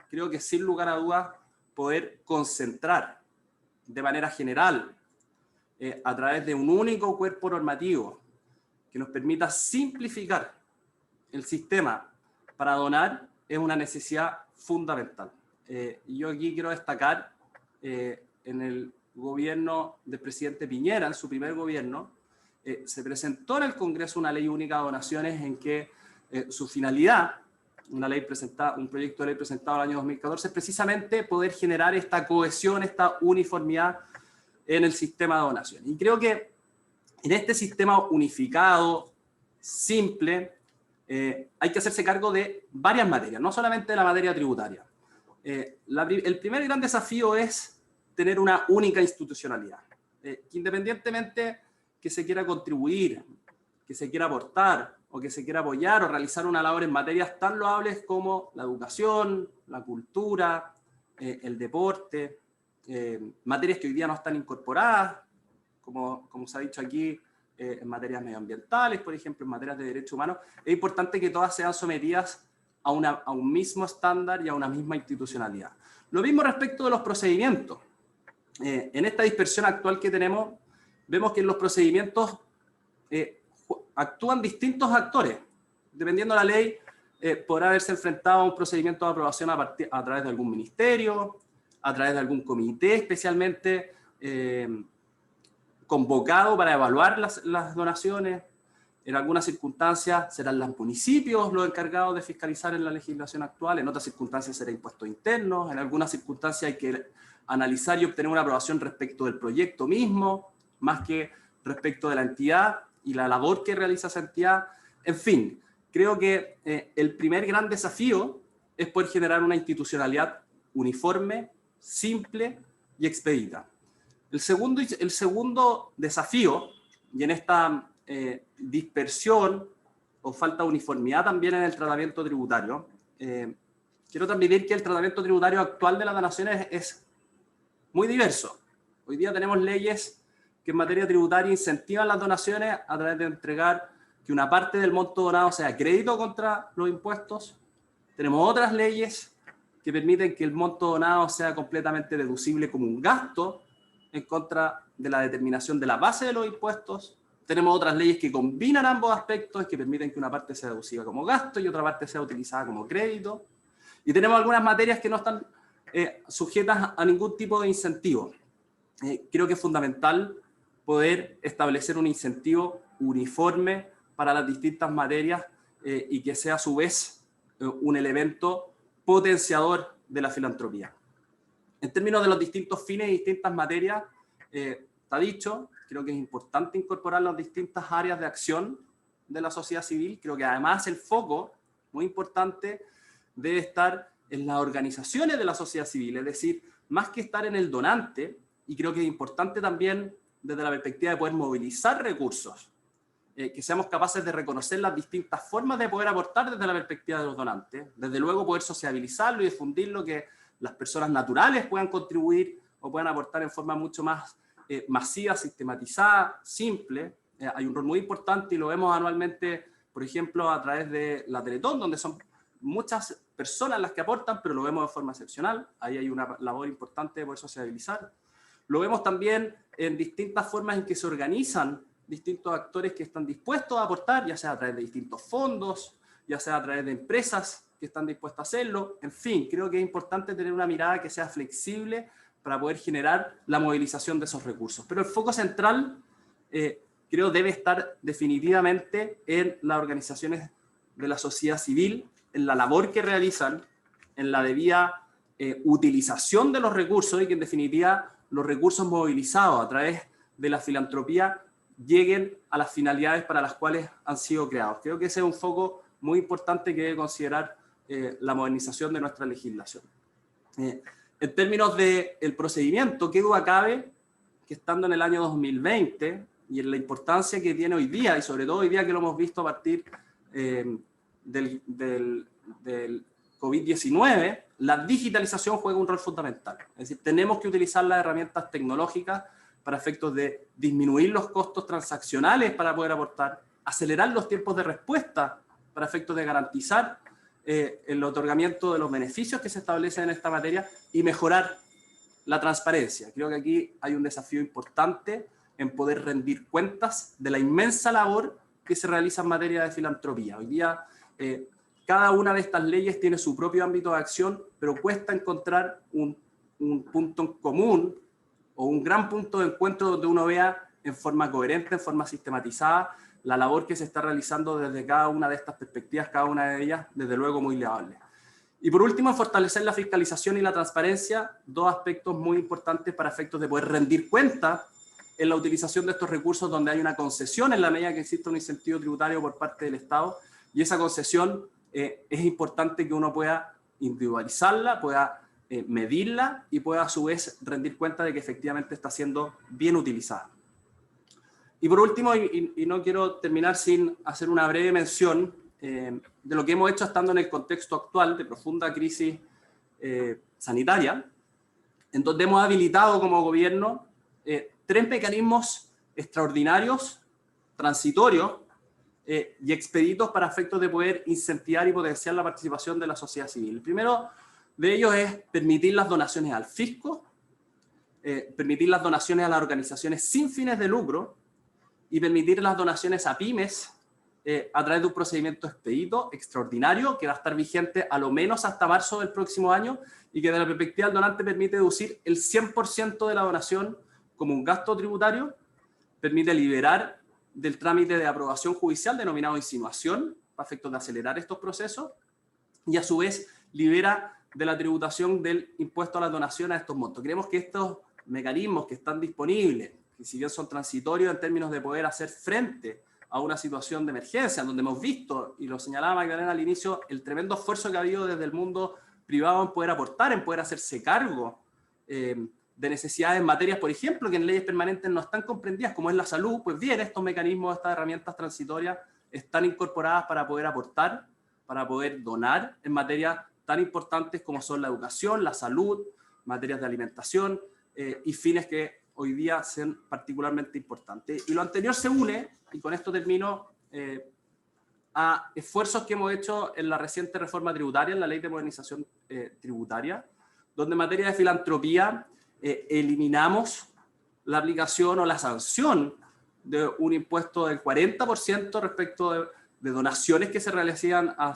creo que sin lugar a dudas poder concentrar de manera general a través de un único cuerpo normativo que nos permita simplificar el sistema para donar es una necesidad fundamental. Yo aquí quiero destacar en el gobierno del presidente Piñera, en su primer gobierno, se presentó en el Congreso una ley única de donaciones en que su finalidad un proyecto de ley presentado en el año 2014, es precisamente poder generar esta cohesión, esta uniformidad en el sistema de donación. Y creo que en este sistema unificado, simple, hay que hacerse cargo de varias materias, no solamente de la materia tributaria. El primer gran desafío es tener una única institucionalidad, que independientemente que se quiera contribuir, que se quiera aportar, o que se quiera apoyar o realizar una labor en materias tan loables como la educación, la cultura, el deporte, materias que hoy día no están incorporadas, como se ha dicho aquí, en materias medioambientales, por ejemplo, en materias de derechos humanos. Es importante que todas sean sometidas a un mismo estándar y a una misma institucionalidad. Lo mismo respecto de los procedimientos. En esta dispersión actual que tenemos, vemos que en los procedimientos actúan distintos actores. Dependiendo de la ley, podrá haberse enfrentado a un procedimiento de aprobación a través de algún ministerio, a través de algún comité especialmente convocado para evaluar las donaciones. En algunas circunstancias serán los municipios los encargados de fiscalizar en la legislación actual, en otras circunstancias será impuestos internos, en algunas circunstancias hay que analizar y obtener una aprobación respecto del proyecto mismo, más que respecto de la entidad y la labor que realiza esa entidad. En fin, creo que el primer gran desafío es poder generar una institucionalidad uniforme, simple y expedita. El segundo desafío, y en esta dispersión o falta de uniformidad también en el tratamiento tributario, quiero transmitir que el tratamiento tributario actual de las donaciones es muy diverso. Hoy día tenemos leyes que en materia tributaria incentivan las donaciones a través de entregar que una parte del monto donado sea crédito contra los impuestos. Tenemos otras leyes que permiten que el monto donado sea completamente deducible como un gasto en contra de la determinación de la base de los impuestos. Tenemos otras leyes que combinan ambos aspectos, que permiten que una parte sea deducida como gasto y otra parte sea utilizada como crédito. Y tenemos algunas materias que no están sujetas a ningún tipo de incentivo. Creo que es fundamental poder establecer un incentivo uniforme para las distintas materias y que sea a su vez un elemento potenciador de la filantropía. En términos de los distintos fines y distintas materias, está dicho, creo que es importante incorporar las distintas áreas de acción de la sociedad civil. Creo que además el foco, muy importante, debe estar en las organizaciones de la sociedad civil, es decir, más que estar en el donante, y creo que es importante también desde la perspectiva de poder movilizar recursos, que seamos capaces de reconocer las distintas formas de poder aportar desde la perspectiva de los donantes, desde luego poder sociabilizarlo y difundirlo, que las personas naturales puedan contribuir o puedan aportar en forma mucho más masiva, sistematizada, simple. Hay un rol muy importante y lo vemos anualmente, por ejemplo, a través de la Teletón, donde son muchas personas las que aportan, pero lo vemos de forma excepcional. Ahí hay una labor importante de poder sociabilizar. Lo vemos también en distintas formas en que se organizan distintos actores que están dispuestos a aportar, ya sea a través de distintos fondos, ya sea a través de empresas que están dispuestas a hacerlo. En fin, creo que es importante tener una mirada que sea flexible para poder generar la movilización de esos recursos. Pero el foco central, creo, debe estar definitivamente en las organizaciones de la sociedad civil, en la labor que realizan, en la debida utilización de los recursos y que en definitiva los recursos movilizados a través de la filantropía lleguen a las finalidades para las cuales han sido creados. Creo que ese es un foco muy importante que debe considerar la modernización de nuestra legislación. En términos del procedimiento, qué duda cabe que estando en el año 2020 y en la importancia que tiene hoy día, y sobre todo hoy día que lo hemos visto a partir del COVID-19, la digitalización juega un rol fundamental. Es decir, tenemos que utilizar las herramientas tecnológicas para efectos de disminuir los costos transaccionales para poder aportar, acelerar los tiempos de respuesta para efectos de garantizar el otorgamiento de los beneficios que se establecen en esta materia y mejorar la transparencia. Creo que aquí hay un desafío importante en poder rendir cuentas de la inmensa labor que se realiza en materia de filantropía. Hoy día cada una de estas leyes tiene su propio ámbito de acción, pero cuesta encontrar un punto en común o un gran punto de encuentro donde uno vea en forma coherente, en forma sistematizada, la labor que se está realizando desde cada una de estas perspectivas, cada una de ellas, desde luego muy loable. Y por último, fortalecer la fiscalización y la transparencia, dos aspectos muy importantes para efectos de poder rendir cuenta en la utilización de estos recursos donde hay una concesión en la medida que existe un incentivo tributario por parte del Estado, y esa concesión es importante que uno pueda individualizarla, pueda medirla y pueda a su vez rendir cuenta de que efectivamente está siendo bien utilizada. Y por último, y no quiero terminar sin hacer una breve mención de lo que hemos hecho estando en el contexto actual de profunda crisis sanitaria, en donde hemos habilitado como gobierno 3 mecanismos extraordinarios, transitorios y expeditos para efectos de poder incentivar y potenciar la participación de la sociedad civil. El primero de ellos es permitir las donaciones al fisco, permitir las donaciones a las organizaciones sin fines de lucro y permitir las donaciones a pymes a través de un procedimiento expedito extraordinario que va a estar vigente a lo menos hasta marzo del próximo año y que desde la perspectiva del donante permite deducir el 100% de la donación como un gasto tributario, permite liberar del trámite de aprobación judicial denominado insinuación para efectos de acelerar estos procesos y a su vez libera de la tributación del impuesto a la donación a estos montos. Creemos que estos mecanismos que están disponibles, que si bien son transitorios en términos de poder hacer frente a una situación de emergencia, donde hemos visto, y lo señalaba Magdalena al inicio, el tremendo esfuerzo que ha habido desde el mundo privado en poder aportar, en poder hacerse cargo de necesidades en materias, por ejemplo, que en leyes permanentes no están comprendidas, como es la salud. Pues bien, estos mecanismos, estas herramientas transitorias están incorporadas para poder aportar, para poder donar en materias tan importantes como son la educación, la salud, materias de alimentación y fines que hoy día son particularmente importantes. Y lo anterior se une, y con esto termino, a esfuerzos que hemos hecho en la reciente reforma tributaria, en la Ley de Modernización Tributaria, donde en materia de filantropía eliminamos la aplicación o la sanción de un impuesto del 40% respecto de donaciones que se realizaban a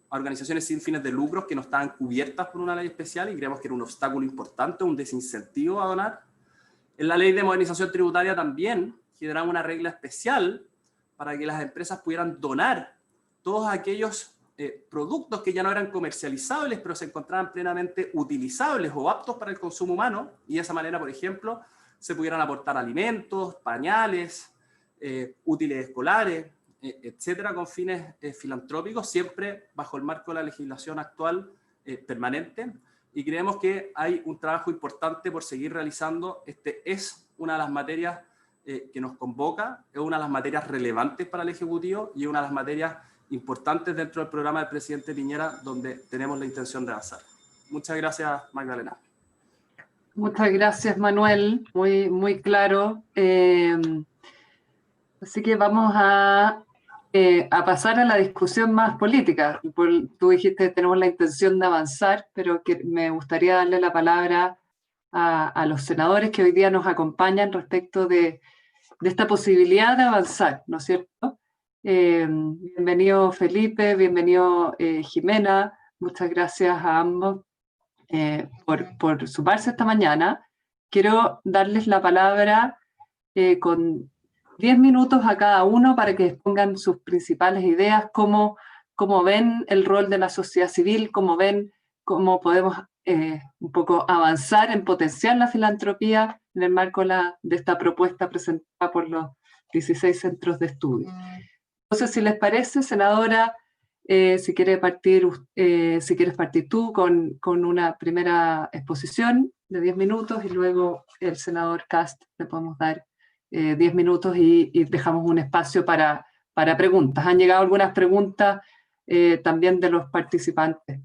organizaciones sin fines de lucro que no estaban cubiertas por una ley especial, y creemos que era un obstáculo importante, un desincentivo a donar. En la Ley de Modernización Tributaria también generamos una regla especial para que las empresas pudieran donar todos aquellos productos que ya no eran comercializables, pero se encontraban plenamente utilizables o aptos para el consumo humano, y de esa manera, por ejemplo, se pudieran aportar alimentos, pañales, útiles escolares, etcétera, con fines filantrópicos, siempre bajo el marco de la legislación actual permanente. Y creemos que hay un trabajo importante por seguir realizando. Es una de las materias que nos convoca, es una de las materias relevantes para el Ejecutivo y es una de las materias importantes dentro del programa del presidente Piñera, donde tenemos la intención de avanzar. Muchas gracias, Magdalena. Muchas gracias, Manuel. Muy, muy claro. Así que vamos a pasar a la discusión más política. Tú dijiste que tenemos la intención de avanzar, pero que me gustaría darle la palabra a los senadores que hoy día nos acompañan respecto de esta posibilidad de avanzar, ¿no es cierto? Bienvenido Felipe, bienvenido Jimena, muchas gracias a ambos por sumarse esta mañana. Quiero darles la palabra con 10 minutos a cada uno para que expongan sus principales ideas, cómo ven el rol de la sociedad civil, cómo podemos un poco avanzar en potenciar la filantropía en el marco de esta propuesta presentada por los 16 centros de estudio. Entonces, si les parece, senadora, si quieres partir tú con una primera exposición de 10 minutos y luego el senador Kast le podemos dar 10 minutos y dejamos un espacio para preguntas. Han llegado algunas preguntas también de los participantes.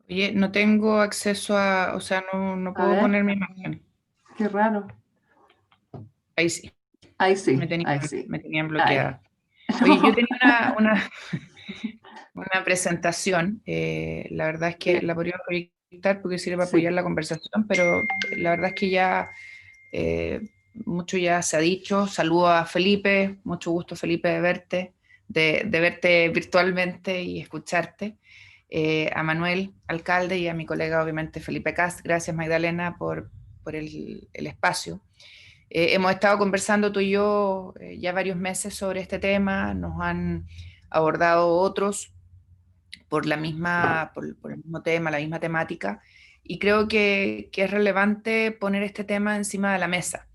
Oye, no tengo acceso o sea, no puedo poner mi imagen. Qué raro. Ahí sí. Ahí sí. Me tenían bloqueada. Oye, yo tenía una presentación. La verdad es que la podría proyectar porque sirve para apoyar la conversación, pero la verdad es que ya mucho ya se ha dicho. Saludo a Felipe, mucho gusto Felipe de verte virtualmente y escucharte. A Manuel, alcalde, y a mi colega obviamente Felipe Kast. Gracias Magdalena por el espacio. Hemos estado conversando tú y yo ya varios meses sobre este tema, nos han abordado otros por el mismo tema, la misma temática, y creo que es relevante poner este tema encima de la mesa.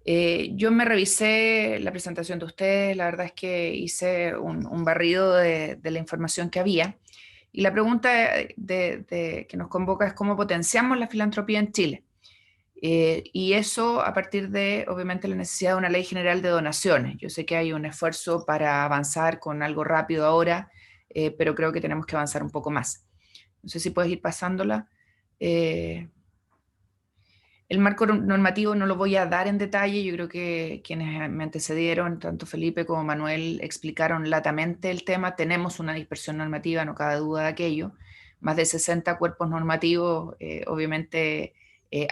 Yo me revisé la presentación de ustedes, la verdad es que hice un barrido de la información que había, y la pregunta que nos convoca es cómo potenciamos la filantropía en Chile. Y eso a partir de, obviamente, la necesidad de una ley general de donaciones. Yo sé que hay un esfuerzo para avanzar con algo rápido ahora, pero creo que tenemos que avanzar un poco más. No sé si puedes ir pasándola. El marco normativo no lo voy a dar en detalle, yo creo que quienes me antecedieron, tanto Felipe como Manuel, explicaron latamente el tema. Tenemos una dispersión normativa, no cabe duda de aquello. Más de 60 cuerpos normativos, obviamente,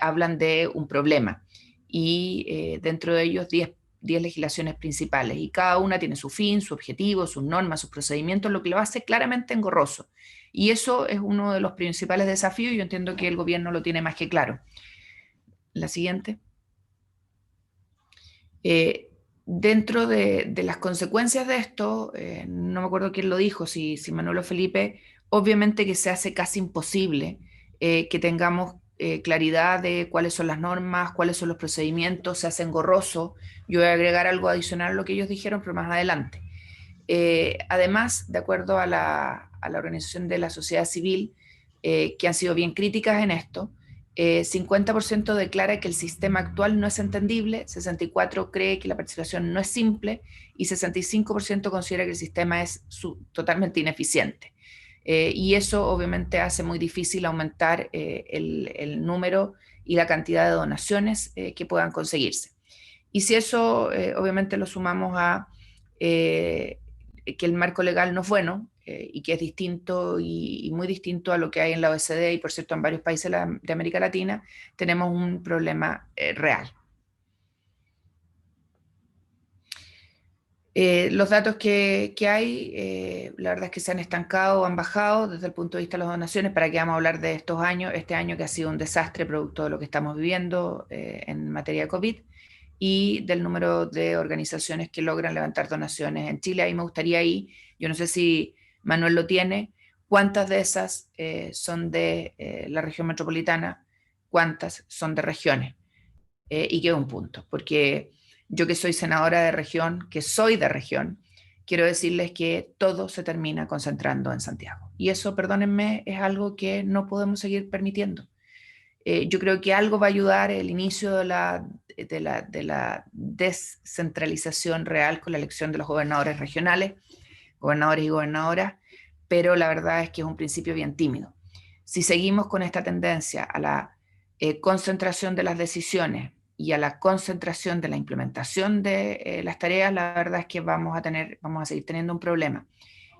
hablan de un problema. Y dentro de ellos 10 legislaciones principales. Y cada una tiene su fin, su objetivo, sus normas, sus procedimientos, lo que lo hace claramente engorroso. Y eso es uno de los principales desafíos, y yo entiendo que el gobierno lo tiene más que claro. La siguiente. Dentro de las consecuencias de esto, no me acuerdo quién lo dijo, si Manuel o Felipe, obviamente que se hace casi imposible que tengamos claridad de cuáles son las normas, cuáles son los procedimientos, se hace engorroso. Yo voy a agregar algo adicional a lo que ellos dijeron, pero más adelante. Además, de acuerdo a la organización de la sociedad civil, que han sido bien críticas en esto, 50% declara que el sistema actual no es entendible, 64% cree que la participación no es simple y 65% considera que el sistema es totalmente ineficiente. Y eso obviamente hace muy difícil aumentar el número y la cantidad de donaciones que puedan conseguirse. Y si eso obviamente lo sumamos a que el marco legal no es bueno y que es distinto y muy distinto a lo que hay en la OECD y por cierto en varios países de América Latina, tenemos un problema real. Los datos que hay, la verdad es que se han estancado o han bajado desde el punto de vista de las donaciones. ¿Para qué vamos a hablar de estos años? Este año que ha sido un desastre producto de lo que estamos viviendo en materia de COVID y del número de organizaciones que logran levantar donaciones en Chile. Ahí me gustaría yo no sé si Manuel lo tiene, cuántas de esas son de la región metropolitana, cuántas son de regiones. Y queda un punto, porque yo que soy senadora de región, que soy de región, quiero decirles que todo se termina concentrando en Santiago. Y eso, perdónenme, es algo que no podemos seguir permitiendo. Yo creo que algo va a ayudar el inicio de la descentralización real con la elección de los gobernadores regionales, gobernadores y gobernadoras, pero la verdad es que es un principio bien tímido. Si seguimos con esta tendencia a la concentración de las decisiones y a la concentración de la implementación de las tareas, la verdad es que vamos a seguir teniendo un problema.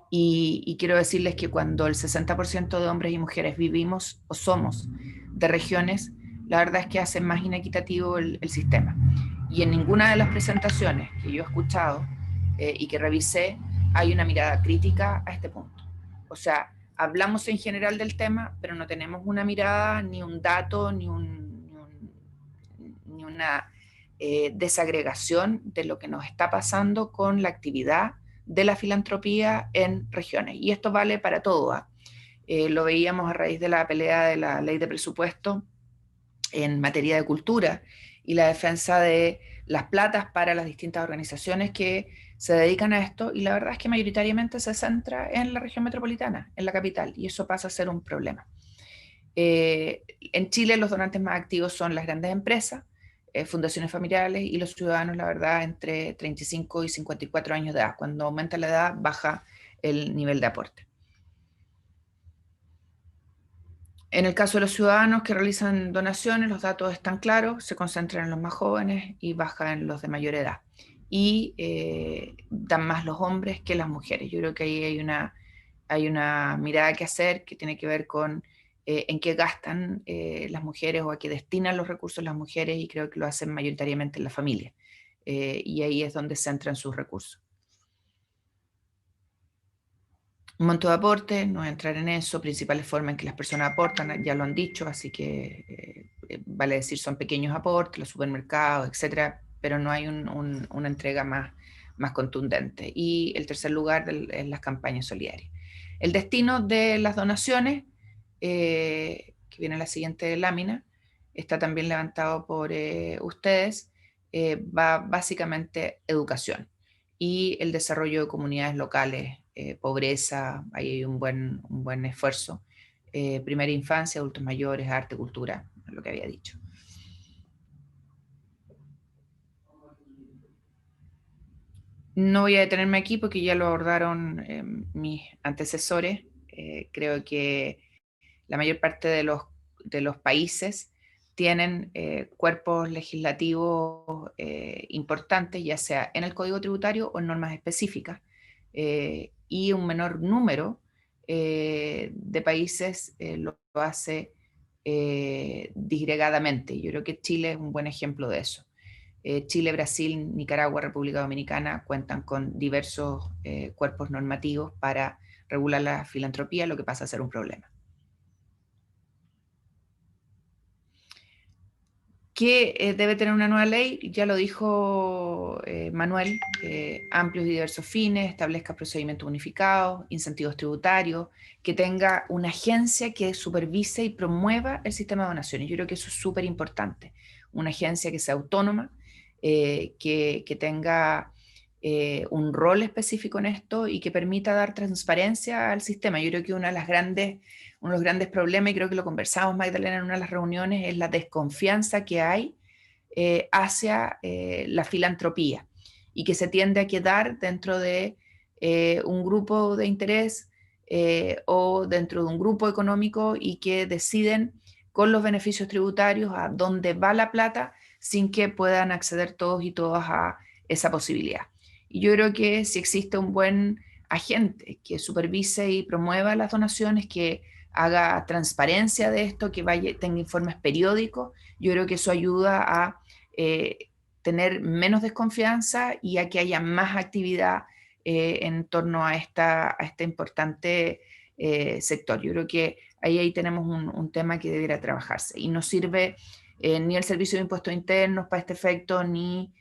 Y quiero decirles que cuando el 60% de hombres y mujeres vivimos o somos de regiones, la verdad es que hace más inequitativo el sistema. Y en ninguna de las presentaciones que yo he escuchado y que revisé, hay una mirada crítica a este punto. O sea, hablamos en general del tema, pero no tenemos una mirada, ni un dato, ni una desagregación de lo que nos está pasando con la actividad de la filantropía en regiones. Y esto vale para todo. Lo veíamos a raíz de la pelea de la ley de presupuesto en materia de cultura y la defensa de las platas para las distintas organizaciones que se dedican a esto, y la verdad es que mayoritariamente se centra en la región metropolitana, en la capital, y eso pasa a ser un problema. En Chile los donantes más activos son las grandes empresas, fundaciones familiares y los ciudadanos, la verdad, entre 35 y 54 años de edad. Cuando aumenta la edad, baja el nivel de aporte. En el caso de los ciudadanos que realizan donaciones, los datos están claros, se concentran en los más jóvenes y bajan en los de mayor edad. Y dan más los hombres que las mujeres. Yo creo que ahí hay una mirada que hacer que tiene que ver con en qué gastan las mujeres o a qué destinan los recursos las mujeres, y creo que lo hacen mayoritariamente en la familia. Y ahí es donde centran sus recursos. Un monto de aporte, no voy a entrar en eso, principales formas en que las personas aportan, ya lo han dicho, así que vale decir son pequeños aportes, los supermercados, etcétera, pero no hay una entrega más contundente. Y el tercer lugar es las campañas solidarias. El destino de las donaciones, que viene en la siguiente lámina, está también levantado por ustedes, va básicamente educación y el desarrollo de comunidades locales, pobreza, ahí hay un buen esfuerzo, primera infancia, adultos mayores, arte, cultura, lo que había dicho. No voy a detenerme aquí porque ya lo abordaron mis antecesores. Creo que la mayor parte de los países tienen cuerpos legislativos importantes, ya sea en el Código Tributario o en normas específicas, y un menor número de países lo hace disgregadamente. Yo creo que Chile es un buen ejemplo de eso. Chile, Brasil, Nicaragua, República Dominicana cuentan con diversos cuerpos normativos para regular la filantropía, lo que pasa a ser un problema. Que debe tener una nueva ley, ya lo dijo Manuel, amplios y diversos fines, establezca procedimientos unificados, incentivos tributarios, que tenga una agencia que supervise y promueva el sistema de donaciones. Yo creo que eso es súper importante. Una agencia que sea autónoma, que tenga un rol específico en esto y que permita dar transparencia al sistema. Yo creo que uno de los grandes problemas, y creo que lo conversamos, Magdalena, en una de las reuniones, es la desconfianza que hay hacia la filantropía y que se tiende a quedar dentro de un grupo de interés o dentro de un grupo económico y que deciden con los beneficios tributarios a dónde va la plata sin que puedan acceder todos y todas a esa posibilidad. Y yo creo que si existe un buen agente que supervise y promueva las donaciones, que haga transparencia de esto, que tenga informes periódicos, yo creo que eso ayuda a tener menos desconfianza y a que haya más actividad en torno a este importante sector. Yo creo que ahí tenemos un tema que debería trabajarse y no sirve ni el Servicio de Impuestos Internos para este efecto, ni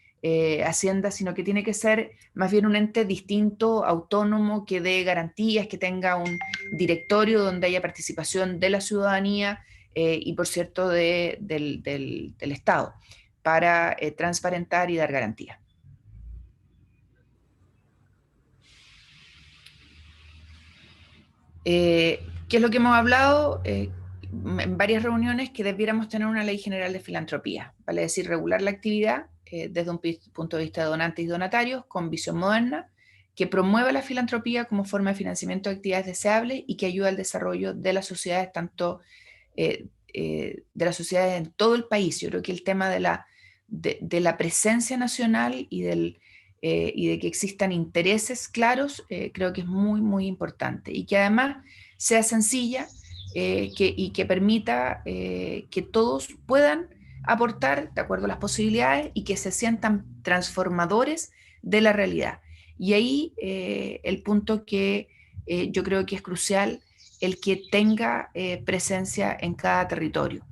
Hacienda, sino que tiene que ser más bien un ente distinto, autónomo, que dé garantías, que tenga un directorio donde haya participación de la ciudadanía y, por cierto, del Estado, para transparentar y dar garantías. ¿Qué es lo que hemos hablado? En varias reuniones que debiéramos tener una ley general de filantropía, vale decir, regular la actividad desde un punto de vista de donantes y donatarios con visión moderna, que promueva la filantropía como forma de financiamiento de actividades deseables y que ayude al desarrollo de las sociedades, tanto de las sociedades en todo el país. Yo creo que el tema de la presencia nacional y de que existan intereses claros, creo que es muy, muy importante y que además sea sencilla y que permita que todos puedan aportar de acuerdo a las posibilidades y que se sientan transformadores de la realidad. Y ahí el punto que yo creo que es crucial, el que tenga presencia en cada territorio.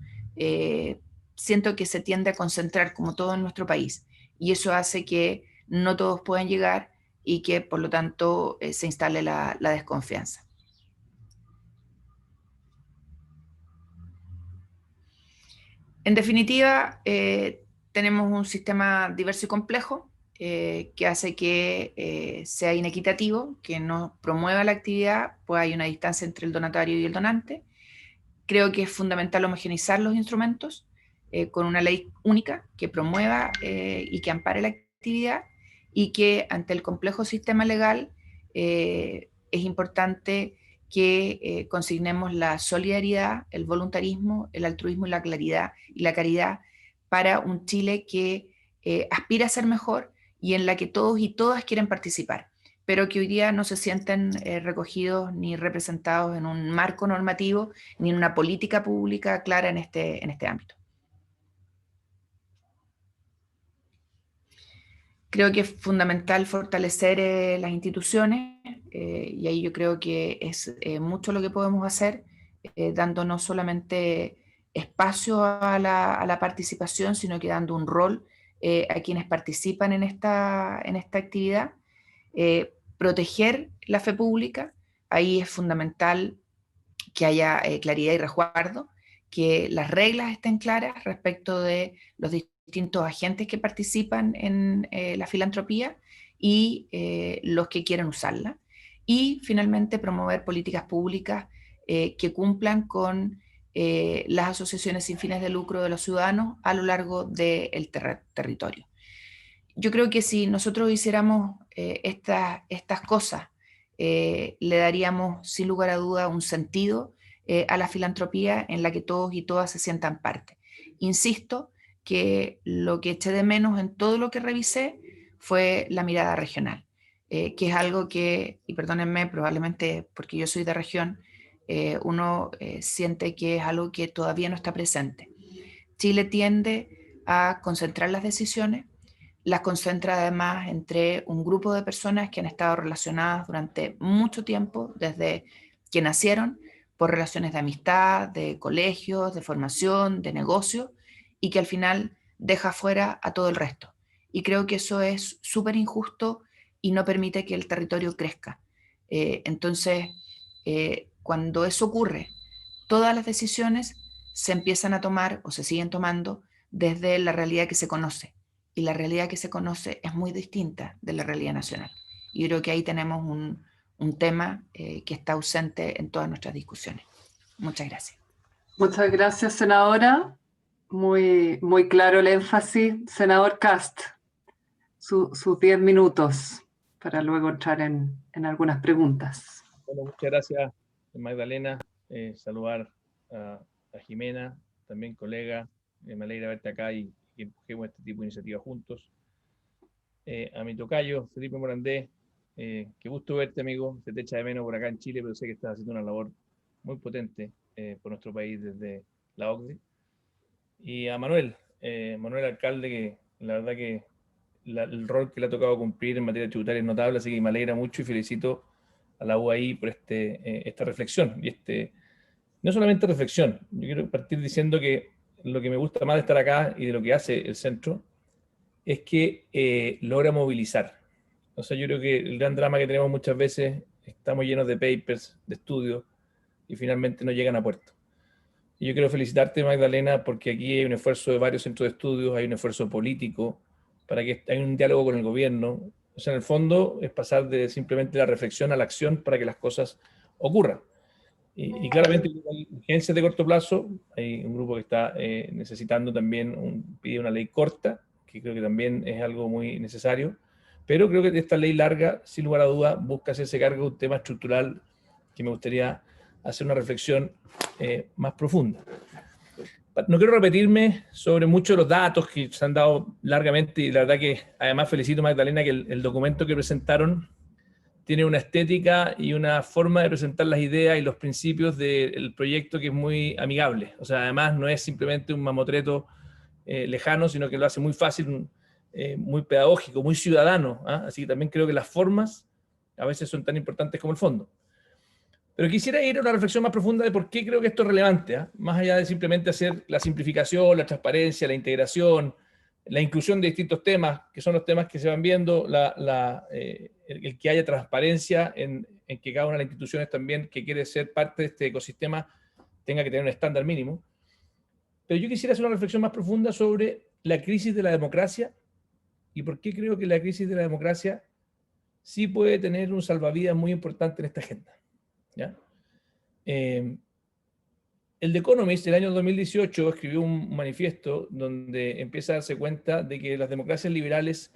Siento que se tiende a concentrar como todo en nuestro país y eso hace que no todos puedan llegar y que por lo tanto se instale la desconfianza. En definitiva, tenemos un sistema diverso y complejo que hace que sea inequitativo, que no promueva la actividad, pues hay una distancia entre el donatario y el donante. Creo que es fundamental homogeneizar los instrumentos con una ley única que promueva y que ampare la actividad y que ante el complejo sistema legal es importante que consignemos la solidaridad, el voluntarismo, el altruismo y la claridad y la caridad para un Chile que aspira a ser mejor y en la que todos y todas quieren participar, pero que hoy día no se sienten recogidos ni representados en un marco normativo ni en una política pública clara en este ámbito. Creo que es fundamental fortalecer las instituciones y ahí yo creo que es mucho lo que podemos hacer, dando no solamente espacio a la participación, sino que dando un rol a quienes participan en esta actividad. Proteger la fe pública, ahí es fundamental que haya claridad y resguardo, que las reglas estén claras respecto de los distintos agentes que participan en la filantropía y los que quieren usarla. Y finalmente promover políticas públicas que cumplan con las asociaciones sin fines de lucro de los ciudadanos a lo largo del territorio. Yo creo que si nosotros hiciéramos estas cosas, le daríamos sin lugar a duda un sentido a la filantropía en la que todos y todas se sientan parte. Insisto que lo que eché de menos en todo lo que revisé fue la mirada regional, que es algo que, y perdónenme, probablemente porque yo soy de región, uno siente que es algo que todavía no está presente. Chile tiende a concentrar las decisiones, las concentra además entre un grupo de personas que han estado relacionadas durante mucho tiempo, desde que nacieron, por relaciones de amistad, de colegios, de formación, de negocio, y que al final deja fuera a todo el resto. Y creo que eso es súper injusto y no permite que el territorio crezca. Entonces, cuando eso ocurre, todas las decisiones se empiezan a tomar o se siguen tomando desde la realidad que se conoce. Y la realidad que se conoce es muy distinta de la realidad nacional. Y yo creo que ahí tenemos un tema que está ausente en todas nuestras discusiones. Muchas gracias. Muchas gracias, senadora. Muy, muy claro el énfasis. Senador Kast, sus 10 minutos para luego entrar en algunas preguntas. Bueno, muchas gracias, Magdalena. Saludar a Jimena, también colega. Me alegra verte acá y que empujemos este tipo de iniciativas juntos. A mi tocayo, Felipe Morandé, qué gusto verte, amigo. Se te echa de menos por acá en Chile, pero sé que estás haciendo una labor muy potente por nuestro país desde la OCDE. Y a Manuel, Manuel alcalde, que la verdad que el rol que le ha tocado cumplir en materia tributaria es notable, así que me alegra mucho y felicito a la UAI por esta reflexión. Y no solamente reflexión, yo quiero partir diciendo que lo que me gusta más de estar acá y de lo que hace el centro es que logra movilizar. O sea, yo creo que el gran drama que tenemos muchas veces, estamos llenos de papers, de estudios, y finalmente no llegan a puerto. Y yo quiero felicitarte, Magdalena, porque aquí hay un esfuerzo de varios centros de estudios, hay un esfuerzo político, para que hay un diálogo con el gobierno. O sea, en el fondo es pasar de simplemente la reflexión a la acción para que las cosas ocurran. Y claramente hay urgencias de corto plazo, hay un grupo que está necesitando también, pide una ley corta, que creo que también es algo muy necesario, pero creo que esta ley larga, sin lugar a duda, busca hacerse cargo de un tema estructural que me gustaría hacer una reflexión más profunda. No quiero repetirme sobre muchos de los datos que se han dado largamente, y la verdad que además felicito a Magdalena que el documento que presentaron tiene una estética y una forma de presentar las ideas y los principios del proyecto que es muy amigable. O sea, además no es simplemente un mamotreto lejano, sino que lo hace muy fácil, muy pedagógico, muy ciudadano. ¿Ah? Así que también creo que las formas a veces son tan importantes como el fondo. Pero quisiera ir a una reflexión más profunda de por qué creo que esto es relevante, ¿eh? Más allá de simplemente hacer la simplificación, la transparencia, la integración, la inclusión de distintos temas, que son los temas que se van viendo, el que haya transparencia en que cada una de las instituciones también que quiere ser parte de este ecosistema tenga que tener un estándar mínimo. Pero yo quisiera hacer una reflexión más profunda sobre la crisis de la democracia y por qué creo que la crisis de la democracia sí puede tener un salvavidas muy importante en esta agenda. ¿Ya? El The Economist, el año 2018, escribió un manifiesto donde empieza a darse cuenta de que las democracias liberales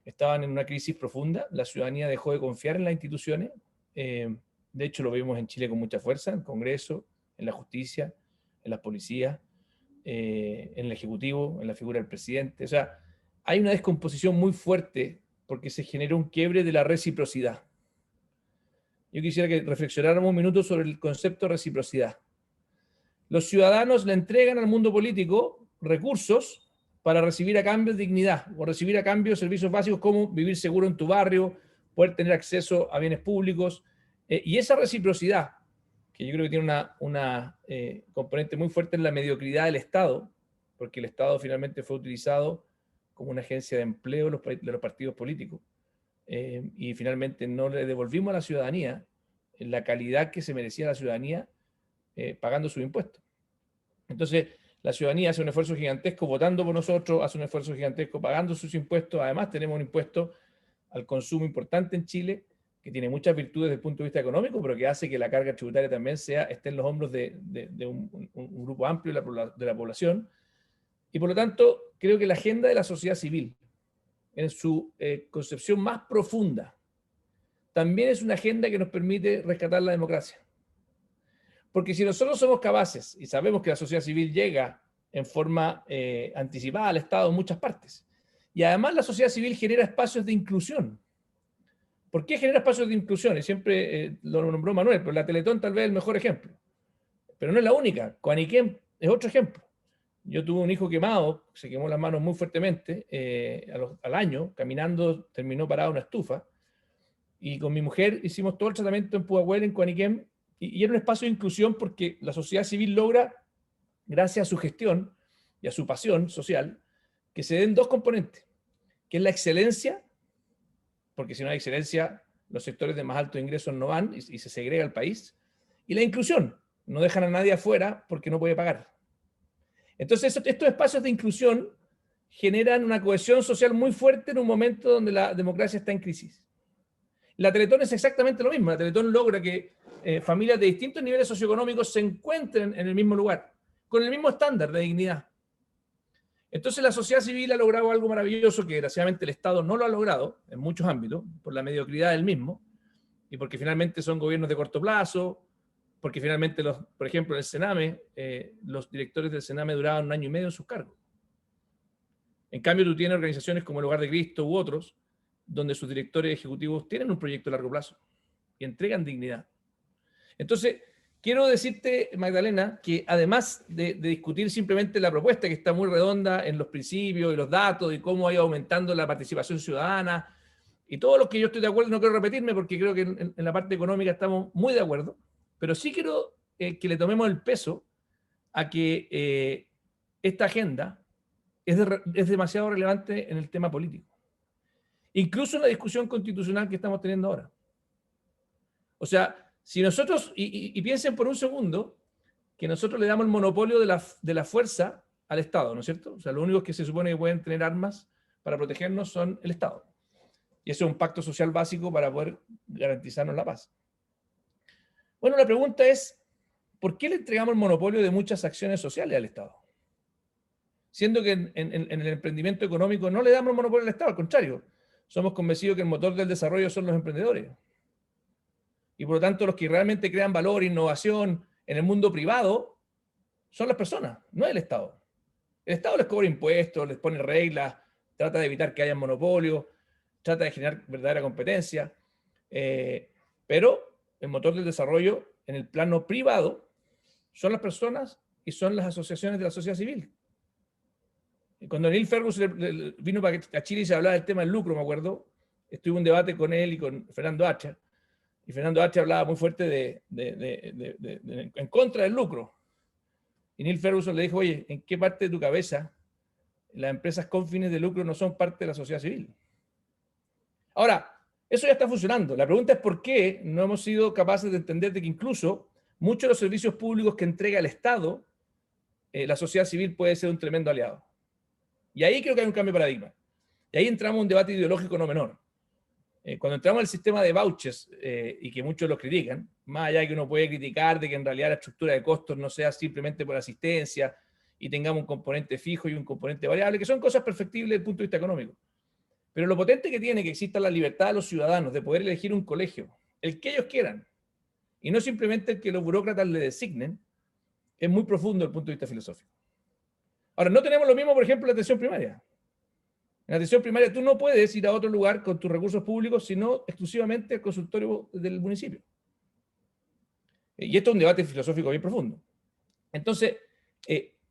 estaban en una crisis profunda, la ciudadanía dejó de confiar en las instituciones, de hecho lo vimos en Chile con mucha fuerza, en el Congreso, en la justicia, en las policías, en el Ejecutivo, en la figura del presidente. O sea, hay una descomposición muy fuerte porque se generó un quiebre de la reciprocidad. Yo quisiera que reflexionáramos un minuto sobre el concepto de reciprocidad. Los ciudadanos le entregan al mundo político recursos para recibir a cambio dignidad, o recibir a cambio servicios básicos como vivir seguro en tu barrio, poder tener acceso a bienes públicos, y esa reciprocidad, que yo creo que tiene una componente muy fuerte en la mediocridad del Estado, porque el Estado finalmente fue utilizado como una agencia de empleo de los partidos políticos, y finalmente no le devolvimos a la ciudadanía la calidad que se merecía la ciudadanía pagando sus impuestos. Entonces, la ciudadanía hace un esfuerzo gigantesco votando por nosotros, hace un esfuerzo gigantesco pagando sus impuestos. Además, tenemos un impuesto al consumo importante en Chile, que tiene muchas virtudes desde el punto de vista económico, pero que hace que la carga tributaria también esté en los hombros de un grupo amplio de la población. Y por lo tanto, creo que la agenda de la sociedad civil, en su concepción más profunda, también es una agenda que nos permite rescatar la democracia. Porque si nosotros somos capaces, y sabemos que la sociedad civil llega en forma anticipada al Estado en muchas partes, y además la sociedad civil genera espacios de inclusión. ¿Por qué genera espacios de inclusión? Y siempre lo nombró Manuel, pero la Teletón tal vez es el mejor ejemplo. Pero no es la única. Coaniquem es otro ejemplo. Yo tuve un hijo quemado, se quemó las manos muy fuertemente, al año, caminando, terminó parado en una estufa, y con mi mujer hicimos todo el tratamiento en Pudahuel, en Coaniquem, y era un espacio de inclusión porque la sociedad civil logra, gracias a su gestión y a su pasión social, que se den dos componentes, que es la excelencia, porque si no hay excelencia, los sectores de más alto ingresos no van y se segrega el país, y la inclusión, no dejan a nadie afuera porque no puede pagar. Entonces, estos espacios de inclusión generan una cohesión social muy fuerte en un momento donde la democracia está en crisis. La Teletón es exactamente lo mismo. La Teletón logra que familias de distintos niveles socioeconómicos se encuentren en el mismo lugar, con el mismo estándar de dignidad. Entonces la sociedad civil ha logrado algo maravilloso que desgraciadamente el Estado no lo ha logrado en muchos ámbitos, por la mediocridad del mismo, y porque finalmente son gobiernos de corto plazo, porque finalmente, por ejemplo, en el Sename, los directores del Sename duraban 1 año y medio en sus cargos. En cambio, tú tienes organizaciones como el Hogar de Cristo u otros, donde sus directores ejecutivos tienen un proyecto a largo plazo y entregan dignidad. Entonces, quiero decirte, Magdalena, que además de discutir simplemente la propuesta, que está muy redonda en los principios y los datos y cómo ha ido aumentando la participación ciudadana, y todo lo que yo estoy de acuerdo, no quiero repetirme porque creo que en la parte económica estamos muy de acuerdo, pero sí quiero que le tomemos el peso a que esta agenda es demasiado relevante en el tema político. Incluso en la discusión constitucional que estamos teniendo ahora. O sea, si nosotros, y piensen por un segundo, que nosotros le damos el monopolio de la fuerza al Estado, ¿no es cierto? O sea, los únicos que se supone que pueden tener armas para protegernos son el Estado. Y eso es un pacto social básico para poder garantizarnos la paz. Bueno, la pregunta es, ¿por qué le entregamos el monopolio de muchas acciones sociales al Estado? Siendo que en el emprendimiento económico no le damos el monopolio al Estado, al contrario, somos convencidos que el motor del desarrollo son los emprendedores. Y por lo tanto, los que realmente crean valor, innovación en el mundo privado son las personas, no el Estado. El Estado les cobra impuestos, les pone reglas, trata de evitar que haya monopolio, trata de generar verdadera competencia, pero el motor del desarrollo en el plano privado son las personas y son las asociaciones de la sociedad civil. Cuando Neil Ferguson vino a Chile y se hablaba del tema del lucro, me acuerdo, estuve en un debate con él y con Fernando Hacha, y Fernando Hacha hablaba muy fuerte en contra del lucro. Y Neil Ferguson le dijo, oye, ¿en qué parte de tu cabeza las empresas con fines de lucro no son parte de la sociedad civil? Ahora, eso ya está funcionando. La pregunta es por qué no hemos sido capaces de entender de que incluso muchos de los servicios públicos que entrega el Estado, la sociedad civil puede ser un tremendo aliado. Y ahí creo que hay un cambio de paradigma. Y ahí entramos en un debate ideológico no menor. Cuando entramos al sistema de vouchers, y que muchos lo critican, más allá de que uno puede criticar de que en realidad la estructura de costos no sea simplemente por asistencia y tengamos un componente fijo y un componente variable, que son cosas perfectibles desde el punto de vista económico. Pero lo potente que tiene que exista la libertad de los ciudadanos de poder elegir un colegio, el que ellos quieran, y no simplemente el que los burócratas le designen, es muy profundo desde el punto de vista filosófico. Ahora, no tenemos lo mismo, por ejemplo, en la atención primaria. En la atención primaria tú no puedes ir a otro lugar con tus recursos públicos, sino exclusivamente al consultorio del municipio. Y esto es un debate filosófico bien profundo. Entonces,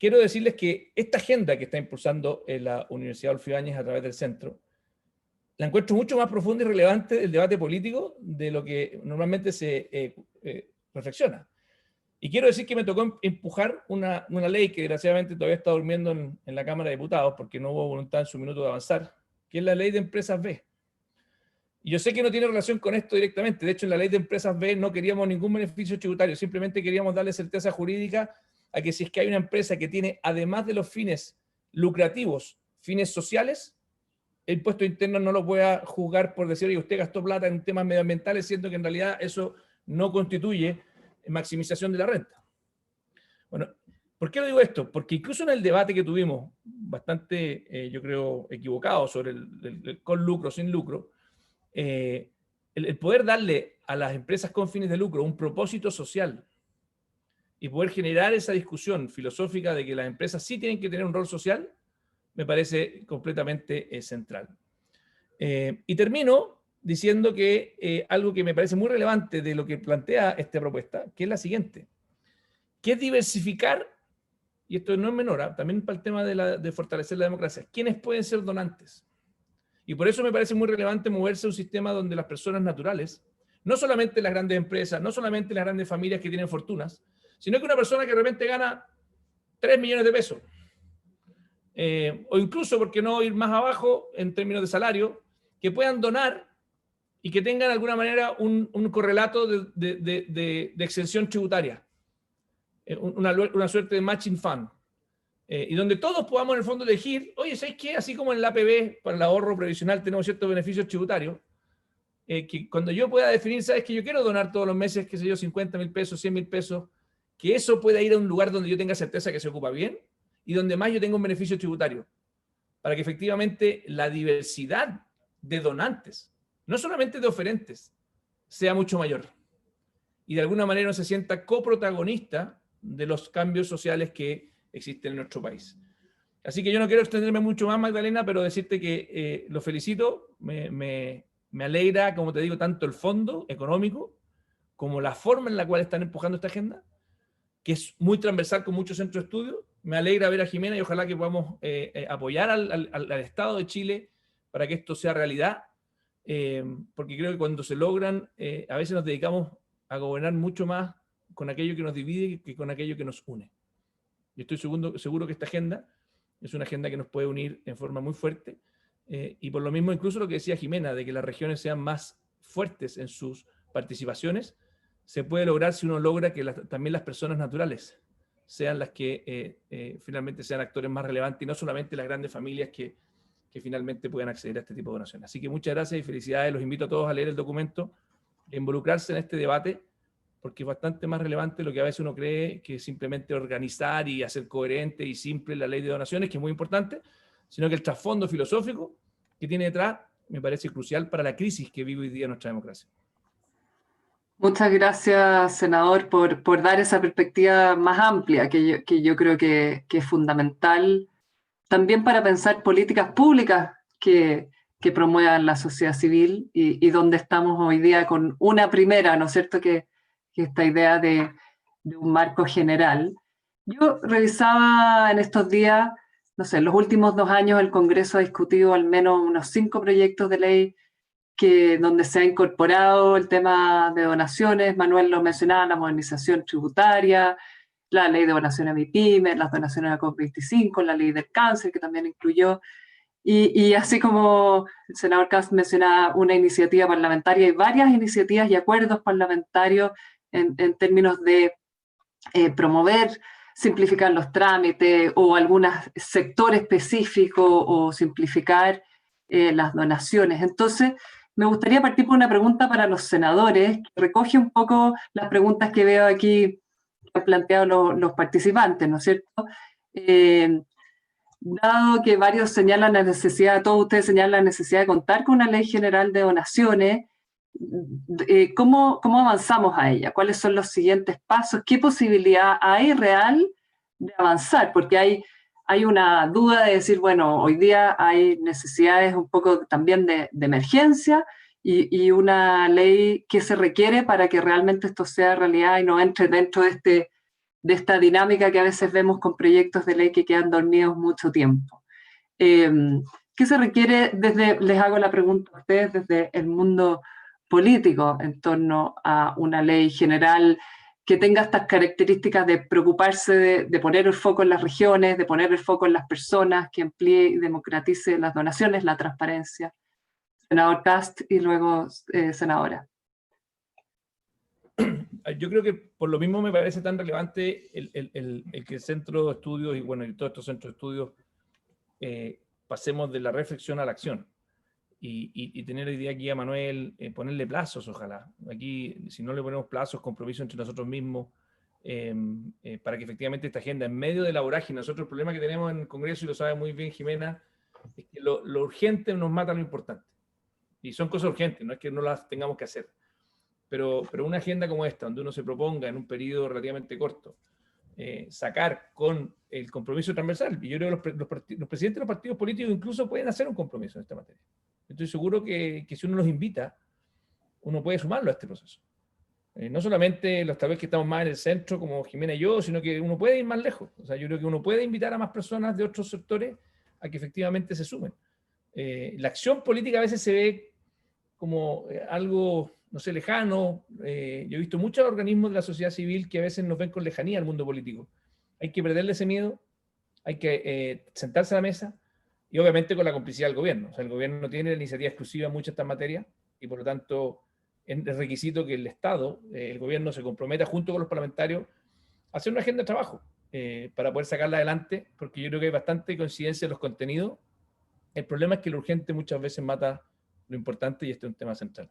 quiero decirles que esta agenda que está impulsando la Universidad Adolfo Ibáñez a través del centro, la encuentro mucho más profunda y relevante del debate político de lo que normalmente se reflexiona. Y quiero decir que me tocó empujar una ley que desgraciadamente todavía está durmiendo en la Cámara de Diputados porque no hubo voluntad en su minuto de avanzar, que es la ley de empresas B. Y yo sé que no tiene relación con esto directamente. De hecho, en la ley de empresas B no queríamos ningún beneficio tributario, simplemente queríamos darle certeza jurídica a que si es que hay una empresa que tiene, además de los fines lucrativos, fines sociales, el impuesto interno no lo pueda juzgar por decir, oye, usted gastó plata en temas medioambientales, siendo que en realidad eso no constituye maximización de la renta. Bueno, ¿por qué lo digo esto? Porque incluso en el debate que tuvimos, bastante, yo creo, equivocado sobre el con lucro, sin lucro, el poder darle a las empresas con fines de lucro un propósito social y poder generar esa discusión filosófica de que las empresas sí tienen que tener un rol social, me parece completamente central. Y termino diciendo que algo que me parece muy relevante de lo que plantea esta propuesta, que es la siguiente, que es diversificar, y esto no es menor, también para el tema de fortalecer la democracia, quiénes pueden ser donantes. Y por eso me parece muy relevante moverse a un sistema donde las personas naturales, no solamente las grandes empresas, no solamente las grandes familias que tienen fortunas, sino que una persona que de repente gana 3 millones de pesos, o incluso, ¿por qué no ir más abajo en términos de salario, que puedan donar y que tengan de alguna manera un correlato de exención tributaria, una suerte de matching fund, y donde todos podamos en el fondo elegir, oye, ¿sabes qué? Así como en el APB, para el ahorro previsional, tenemos ciertos beneficios tributarios, que cuando yo pueda definir, ¿sabes qué? Yo quiero donar todos los meses, qué sé yo, 50.000 pesos, 100.000 pesos, que eso pueda ir a un lugar donde yo tenga certeza que se ocupa bien y donde más yo tenga un beneficio tributario, para que efectivamente la diversidad de donantes, no solamente de oferentes, sea mucho mayor. Y de alguna manera no se sienta coprotagonista de los cambios sociales que existen en nuestro país. Así que yo no quiero extenderme mucho más, Magdalena, pero decirte que lo felicito, me alegra, como te digo, tanto el fondo económico como la forma en la cual están empujando esta agenda, que es muy transversal con muchos centros de estudio. Me alegra ver a Jimena y ojalá que podamos apoyar al Estado de Chile para que esto sea realidad, porque creo que cuando se logran, a veces nos dedicamos a gobernar mucho más con aquello que nos divide que con aquello que nos une. Yo estoy seguro que esta agenda es una agenda que nos puede unir en forma muy fuerte, y por lo mismo incluso lo que decía Jimena, de que las regiones sean más fuertes en sus participaciones, se puede lograr si uno logra que también las personas naturales sean las que finalmente sean actores más relevantes y no solamente las grandes familias que finalmente puedan acceder a este tipo de donaciones. Así que muchas gracias y felicidades. Los invito a todos a leer el documento, a involucrarse en este debate, porque es bastante más relevante lo que a veces uno cree que simplemente organizar y hacer coherente y simple la ley de donaciones, que es muy importante, sino que el trasfondo filosófico que tiene detrás me parece crucial para la crisis que vive hoy día nuestra democracia. Muchas gracias, senador, por dar esa perspectiva más amplia que yo creo que es fundamental también para pensar políticas públicas que promuevan la sociedad civil y donde estamos hoy día con una primera, ¿no es cierto?, que esta idea de un marco general. Yo revisaba en estos días, no sé, en los últimos 2 años el Congreso ha discutido al menos unos 5 proyectos de ley donde se ha incorporado el tema de donaciones. Manuel lo mencionaba, la modernización tributaria, la ley de donaciones a MIPYME, las donaciones a COP25, la ley del cáncer que también incluyó, y así como el senador Kast mencionaba una iniciativa parlamentaria y varias iniciativas y acuerdos parlamentarios en términos de promover, simplificar los trámites o algún sector específico o simplificar las donaciones. Entonces, me gustaría partir por una pregunta para los senadores, que recoge un poco las preguntas que veo aquí que han planteado los participantes, ¿no es cierto? Dado que varios señalan la necesidad, todos ustedes señalan la necesidad de contar con una ley general de donaciones, ¿cómo avanzamos a ella? ¿Cuáles son los siguientes pasos? ¿Qué posibilidad hay real de avanzar? Porque hay una duda de decir, bueno, hoy día hay necesidades un poco también de emergencia y una ley que se requiere para que realmente esto sea realidad y no entre dentro de esta dinámica que a veces vemos con proyectos de ley que quedan dormidos mucho tiempo. ¿Qué se requiere les hago la pregunta a ustedes, desde el mundo político en torno a una ley general que tenga estas características de preocuparse de poner el foco en las regiones, de poner el foco en las personas, que amplíe y democratice las donaciones, la transparencia? Senador Cast y luego senadora. Yo creo que por lo mismo me parece tan relevante el que el centro de estudios y bueno, y todos estos centros de estudios pasemos de la reflexión a la acción. Y tener hoy día aquí a Manuel, ponerle plazos, ojalá. Aquí, si no le ponemos plazos, compromisos entre nosotros mismos, para que efectivamente esta agenda, en medio de la vorágine, nosotros el problema que tenemos en el Congreso, y lo sabe muy bien Jimena, es que lo urgente nos mata lo importante. Y son cosas urgentes, no es que no las tengamos que hacer. Pero una agenda como esta, donde uno se proponga en un periodo relativamente corto, sacar con el compromiso transversal, y yo creo que los presidentes de los partidos políticos incluso pueden hacer un compromiso en esta materia. Estoy seguro que si uno los invita, uno puede sumarlo a este proceso. No solamente los tal vez que estamos más en el centro, como Jimena y yo, sino que uno puede ir más lejos. O sea, yo creo que uno puede invitar a más personas de otros sectores a que efectivamente se sumen. La acción política a veces se ve como algo, no sé, lejano. Yo he visto muchos organismos de la sociedad civil que a veces nos ven con lejanía al mundo político. Hay que perderle ese miedo, hay que sentarse a la mesa, y obviamente con la complicidad del gobierno. O sea, el gobierno no tiene la iniciativa exclusiva en muchas de estas materias, y por lo tanto es requisito que el Estado, el gobierno, se comprometa junto con los parlamentarios a hacer una agenda de trabajo para poder sacarla adelante, porque yo creo que hay bastante coincidencia en los contenidos. El problema es que lo urgente muchas veces mata lo importante, y este es un tema central.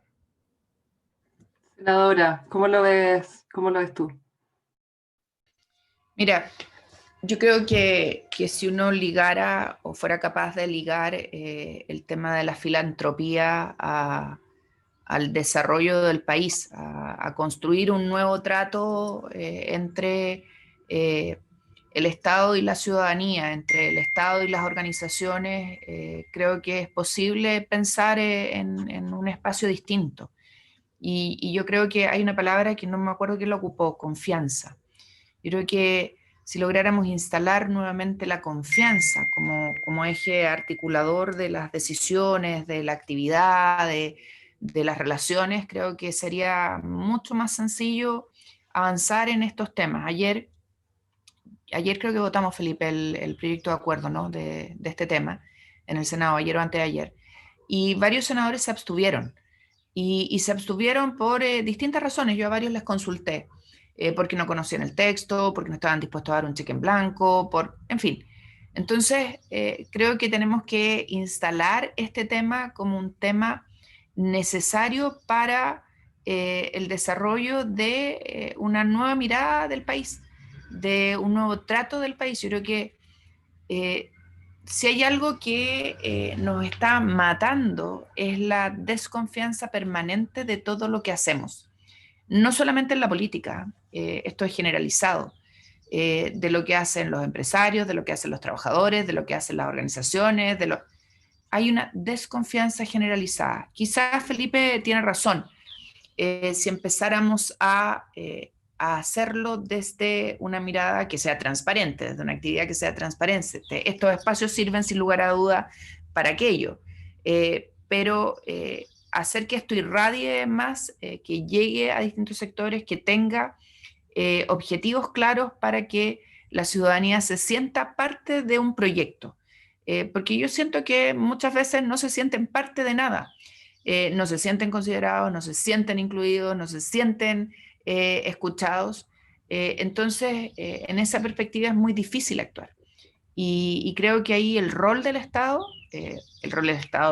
Senadora, ¿cómo lo ves tú? Mira, yo creo que si uno ligara o fuera capaz de ligar el tema de la filantropía al desarrollo del país, a construir un nuevo trato entre el Estado y la ciudadanía, entre el Estado y las organizaciones, creo que es posible pensar en un espacio distinto. Y yo creo que hay una palabra que no me acuerdo quién la ocupó, confianza. Yo creo que si lográramos instalar nuevamente la confianza como eje articulador de las decisiones, de la actividad, de las relaciones, creo que sería mucho más sencillo avanzar en estos temas. Ayer creo que votamos, Felipe, el proyecto de acuerdo, ¿no?, de este tema en el Senado, ayer o antes de ayer. Y varios senadores se abstuvieron. Y se abstuvieron por distintas razones. Yo a varios les consulté. Porque no conocían el texto, porque no estaban dispuestos a dar un cheque en blanco, en fin. Entonces, creo que tenemos que instalar este tema como un tema necesario para el desarrollo de una nueva mirada del país, de un nuevo trato del país. Yo creo que si hay algo que nos está matando es la desconfianza permanente de todo lo que hacemos. No solamente en la política, esto es generalizado, de lo que hacen los empresarios, de lo que hacen los trabajadores, de lo que hacen las organizaciones, hay una desconfianza generalizada. Quizás Felipe tiene razón, si empezáramos a hacerlo desde una mirada que sea transparente, desde una actividad que sea transparente. Estos espacios sirven sin lugar a duda para aquello, pero hacer que esto irradie más, que llegue a distintos sectores, que tenga objetivos claros para que la ciudadanía se sienta parte de un proyecto. Porque yo siento que muchas veces no se sienten parte de nada. No se sienten considerados, no se sienten incluidos, no se sienten escuchados. Entonces, en esa perspectiva es muy difícil actuar. Y creo que ahí el rol del Estado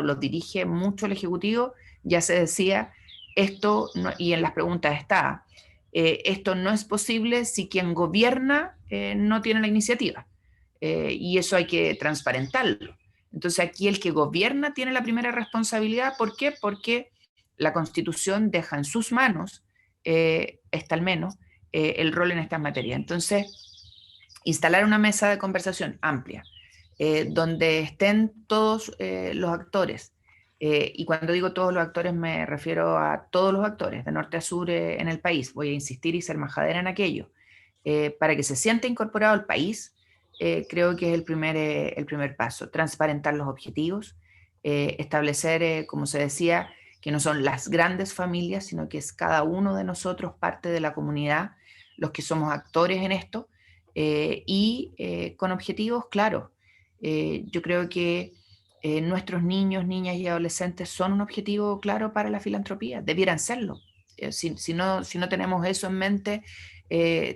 lo dirige mucho el Ejecutivo. Ya se decía, esto, no, y en las preguntas está, esto no es posible si quien gobierna no tiene la iniciativa, y eso hay que transparentarlo. Entonces aquí el que gobierna tiene la primera responsabilidad. ¿Por qué? Porque la Constitución deja en sus manos, está al menos, el rol en esta materia. Entonces, instalar una mesa de conversación amplia, donde estén todos los actores, y cuando digo todos los actores me refiero a todos los actores, de norte a sur en el país. Voy a insistir y ser majadera en aquello. para que se sienta incorporado al país, creo que es el primer paso. Transparentar los objetivos, establecer, como se decía, que no son las grandes familias, sino que es cada uno de nosotros parte de la comunidad, los que somos actores en esto, y con objetivos claros. Yo creo que nuestros niños, niñas y adolescentes son un objetivo claro para la filantropía, debieran serlo. Si no tenemos eso en mente,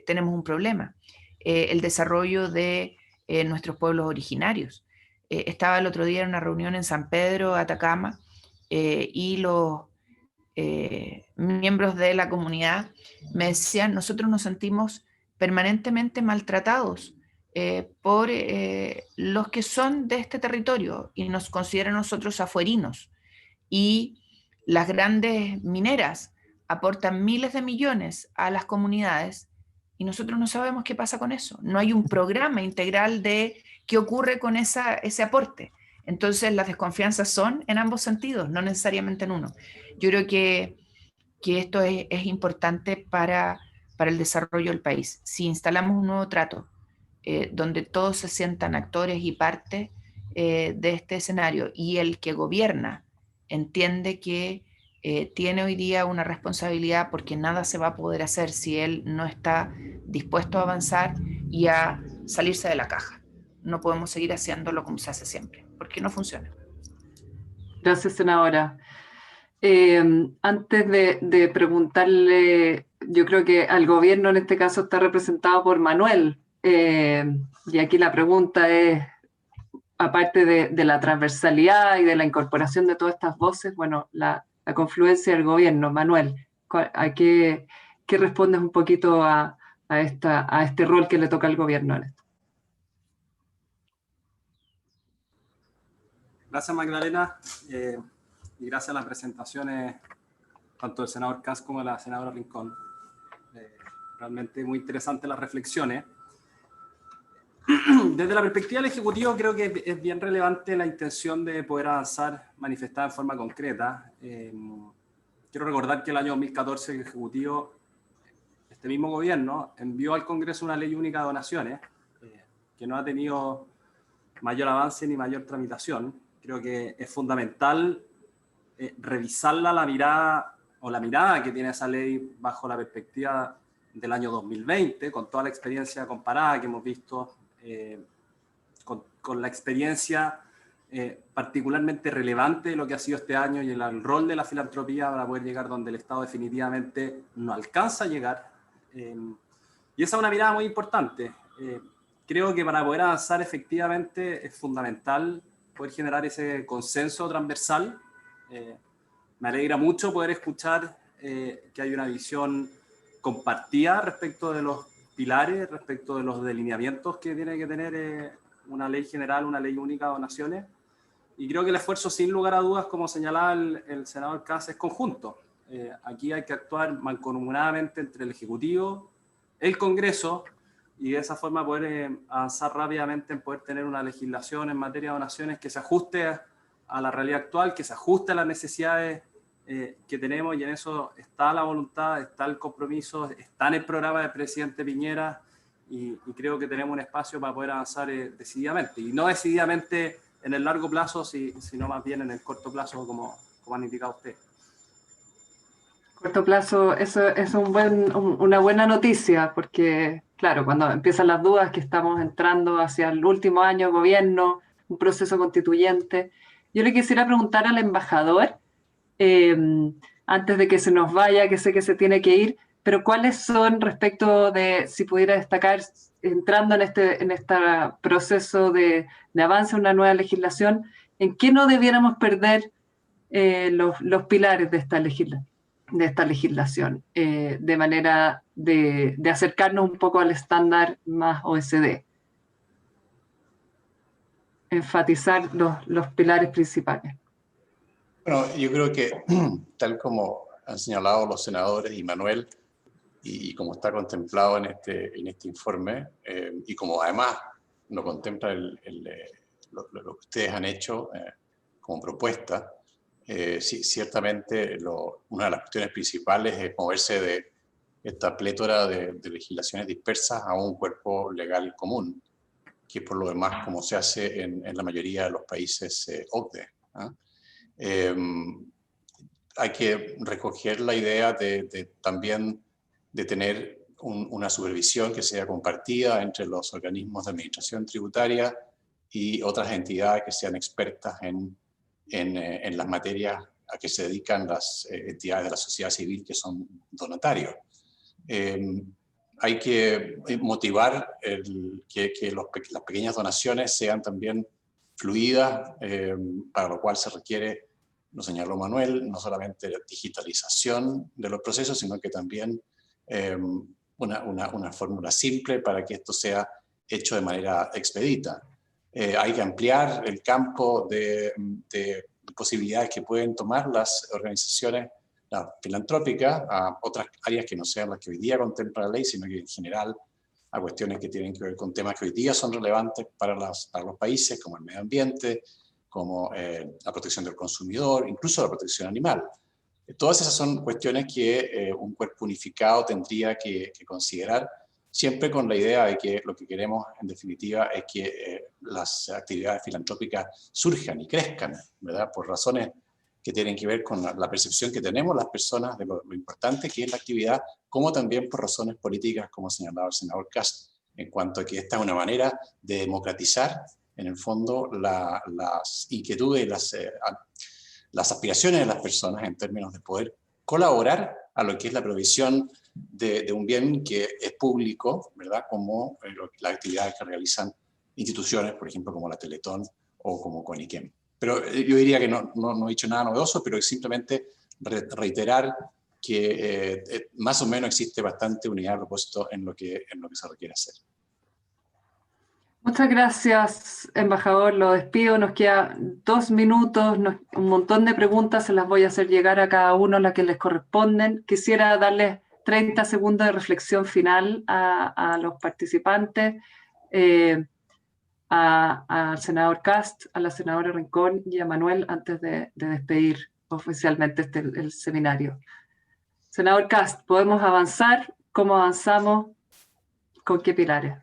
tenemos un problema. El desarrollo de nuestros pueblos originarios. Estaba el otro día en una reunión en San Pedro, Atacama, y los miembros de la comunidad me decían, nosotros nos sentimos permanentemente maltratados por los que son de este territorio y nos consideran nosotros afuerinos. Y las grandes mineras aportan miles de millones a las comunidades y nosotros no sabemos qué pasa con eso. No hay un programa integral de qué ocurre con ese aporte. Entonces las desconfianzas son en ambos sentidos, no necesariamente en uno. Yo creo que esto es importante para el desarrollo del país. Si instalamos un nuevo trato donde todos se sientan actores y parte de este escenario y el que gobierna entiende que tiene hoy día una responsabilidad porque nada se va a poder hacer si él no está dispuesto a avanzar y a salirse de la caja. No podemos seguir haciéndolo como se hace siempre, porque no funciona. Gracias, senadora. Antes de preguntarle, yo creo que al gobierno en este caso está representado por Manuel, y aquí la pregunta es, aparte de la transversalidad y de la incorporación de todas estas voces, bueno, la confluencia del gobierno. Manuel, ¿a qué respondes un poquito a este rol que le toca al gobierno en esto? Gracias, Magdalena, y gracias a las presentaciones tanto del senador Kast como de la senadora Rincón. Realmente muy interesantes las reflexiones. Desde la perspectiva del Ejecutivo, creo que es bien relevante la intención de poder avanzar manifestada en forma concreta. Quiero recordar que el año 2014 el Ejecutivo, este mismo gobierno, envió al Congreso una ley única de donaciones que no ha tenido mayor avance ni mayor tramitación. Creo que es fundamental revisarla la mirada que tiene esa ley bajo la perspectiva del año 2020, con toda la experiencia comparada que hemos visto, con la experiencia particularmente relevante de lo que ha sido este año y el rol de la filantropía para poder llegar donde el Estado definitivamente no alcanza a llegar. Y esa es una mirada muy importante. Creo que para poder avanzar efectivamente es fundamental poder generar ese consenso transversal. Me alegra mucho poder escuchar que hay una visión compartida respecto de los pilares, respecto de los delineamientos que tiene que tener una ley general, una ley única de donaciones. Y creo que el esfuerzo, sin lugar a dudas, como señalaba el senador Kast, es conjunto. Aquí hay que actuar mancomunadamente entre el Ejecutivo, el Congreso, y de esa forma poder avanzar rápidamente en poder tener una legislación en materia de donaciones que se ajuste a la realidad actual, que se ajuste a las necesidades que tenemos, y en eso está la voluntad, está el compromiso, está en el programa del presidente Piñera, y creo que tenemos un espacio para poder avanzar decididamente, y no decididamente en el largo plazo, sino más bien en el corto plazo, como han indicado ustedes. Corto plazo, eso es una buena noticia, porque claro, cuando empiezan las dudas que estamos entrando hacia el último año de gobierno, un proceso constituyente, yo le quisiera preguntar al embajador, antes de que se nos vaya, que sé que se tiene que ir, pero ¿cuáles son, respecto de, si pudiera destacar, entrando en este proceso de avance a una nueva legislación, en qué no debiéramos perder los pilares de esta legislación, de manera de acercarnos un poco al estándar más OECD? Enfatizar los pilares principales. Bueno, yo creo que, tal como han señalado los senadores y Manuel, y como está contemplado en este informe, y como además lo contempla lo que ustedes han hecho como propuesta, sí, ciertamente una de las cuestiones principales es moverse esta plétora de legislaciones dispersas a un cuerpo legal común, que por lo demás como se hace en la mayoría de los países OCDE. Hay que recoger la idea también de tener una supervisión que sea compartida entre los organismos de administración tributaria y otras entidades que sean expertas en las materias a que se dedican las entidades de la sociedad civil que son donatarios. Hay que motivar que las pequeñas donaciones sean también fluidas, para lo cual se requiere, lo señaló Manuel, no solamente la digitalización de los procesos, sino que también una fórmula simple para que esto sea hecho de manera expedita. Hay que ampliar el campo de posibilidades que pueden tomar las organizaciones filantrópicas a otras áreas que no sean las que hoy día contempla la ley, sino que en general a cuestiones que tienen que ver con temas que hoy día son relevantes para los países, como el medio ambiente, como la protección del consumidor, incluso la protección animal. Todas esas son cuestiones que un cuerpo unificado tendría que considerar, siempre con la idea de que lo que queremos en definitiva es que las actividades filantrópicas surjan y crezcan, ¿verdad? Por razones que tienen que ver con la percepción que tenemos las personas de lo importante que es la actividad, como también por razones políticas, como señalaba el senador Kast, en cuanto a que esta es una manera de democratizar, en el fondo, las inquietudes y las aspiraciones de las personas en términos de poder colaborar a lo que es la provisión de un bien que es público, ¿verdad? Como las actividades que realizan instituciones, por ejemplo, como la Teletón o como CONICET. Pero yo diría que no he dicho nada novedoso, pero simplemente reiterar que más o menos existe bastante unidad de propósito en lo que se requiere hacer. Muchas gracias, embajador. Lo despido. Nos quedan 2 minutos, un montón de preguntas, se las voy a hacer llegar a cada uno las que les corresponden. Quisiera darles 30 segundos de reflexión final a los participantes, al senador Kast, a la senadora Rincón y a Manuel antes de despedir oficialmente el seminario. Senador Kast, ¿podemos avanzar? ¿Cómo avanzamos? ¿Con qué pilares?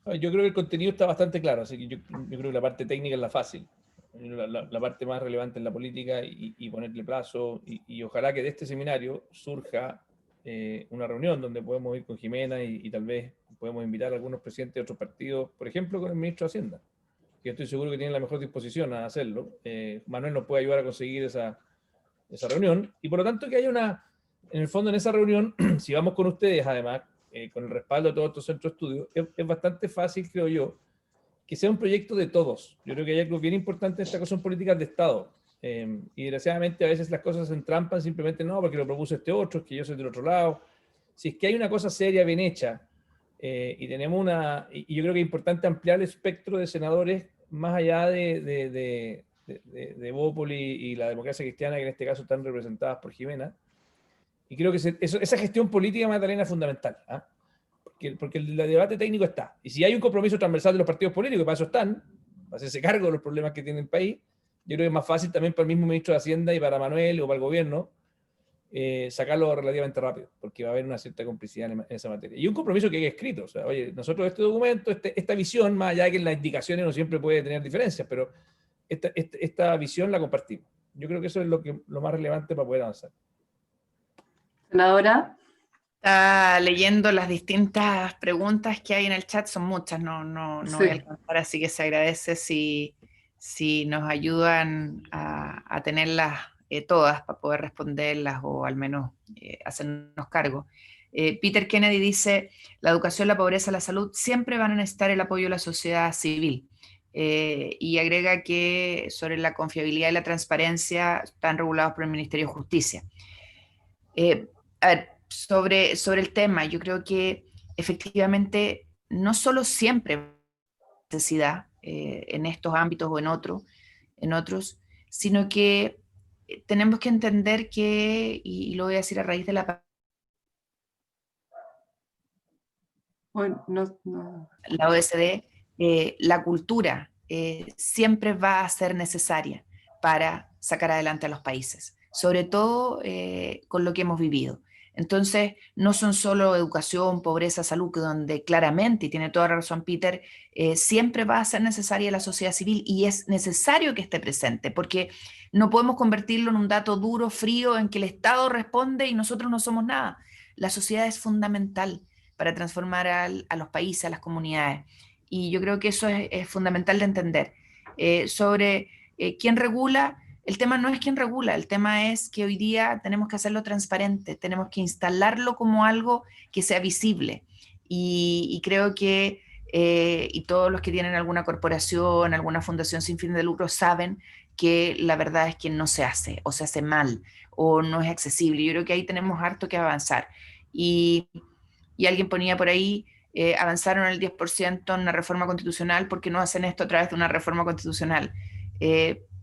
Yo creo que el contenido está bastante claro, así que yo creo que la parte técnica es la fácil. La parte más relevante es la política y ponerle plazo, y ojalá que de este seminario surja una reunión donde podemos ir con Jimena y tal vez podemos invitar a algunos presidentes de otros partidos, por ejemplo con el ministro de Hacienda, que estoy seguro que tiene la mejor disposición a hacerlo. Manuel nos puede ayudar a conseguir esa reunión, y por lo tanto que haya en el fondo en esa reunión, si vamos con ustedes además, con el respaldo de todos estos centros de estudio, es bastante fácil, creo yo, que sea un proyecto de todos. Yo creo que hay algo bien importante en esta cosa, son políticas de Estado. Y desgraciadamente a veces las cosas se entrampan simplemente, no, porque lo propuso este otro, es que yo soy del otro lado. Si es que hay una cosa seria, bien hecha, y tenemos y yo creo que es importante ampliar el espectro de senadores más allá de Bópoli y la democracia cristiana, que en este caso están representadas por Jimena. Y creo que esa gestión política, Magdalena, es fundamental, ¿eh? Porque el debate técnico está. Y si hay un compromiso transversal de los partidos políticos, para eso están, para hacerse cargo de los problemas que tiene el país, yo creo que es más fácil también para el mismo ministro de Hacienda y para Manuel o para el gobierno sacarlo relativamente rápido, porque va a haber una cierta complicidad en esa materia. Y un compromiso que hay escrito. O sea, oye, nosotros este documento, esta visión, más allá de que en las indicaciones no siempre puede tener diferencias, pero esta visión la compartimos. Yo creo que eso es lo más relevante para poder avanzar. Senadora. Está leyendo las distintas preguntas que hay en el chat, son muchas, no Sí. voy a alcanzar, así que se agradece si nos ayudan a tenerlas todas para poder responderlas o al menos hacernos cargo. Peter Kennedy dice, la educación, la pobreza, la salud siempre van a necesitar el apoyo de la sociedad civil. Y agrega que sobre la confiabilidad y la transparencia están regulados por el Ministerio de Justicia. A ver, sobre el tema, yo creo que efectivamente no solo siempre hay necesidad en estos ámbitos o en otros, sino que tenemos que entender que, y lo voy a decir a raíz de la OSD, la cultura siempre va a ser necesaria para sacar adelante a los países, sobre todo con lo que hemos vivido. Entonces, no son solo educación, pobreza, salud, que donde claramente, y tiene toda razón Peter, siempre va a ser necesaria la sociedad civil y es necesario que esté presente, porque no podemos convertirlo en un dato duro, frío, en que el Estado responde y nosotros no somos nada. La sociedad es fundamental para transformar a los países, a las comunidades. Y yo creo que eso es fundamental de entender. Sobre quién regula, el tema no es quién regula, el tema es que hoy día tenemos que hacerlo transparente, tenemos que instalarlo como algo que sea visible. Y creo que, y todos los que tienen alguna corporación, alguna fundación sin fin de lucro saben que la verdad es que no se hace, o se hace mal, o no es accesible. Yo creo que ahí tenemos harto que avanzar. Y alguien ponía por ahí, avanzaron el 10% en una reforma constitucional, ¿por qué no hacen esto a través de una reforma constitucional?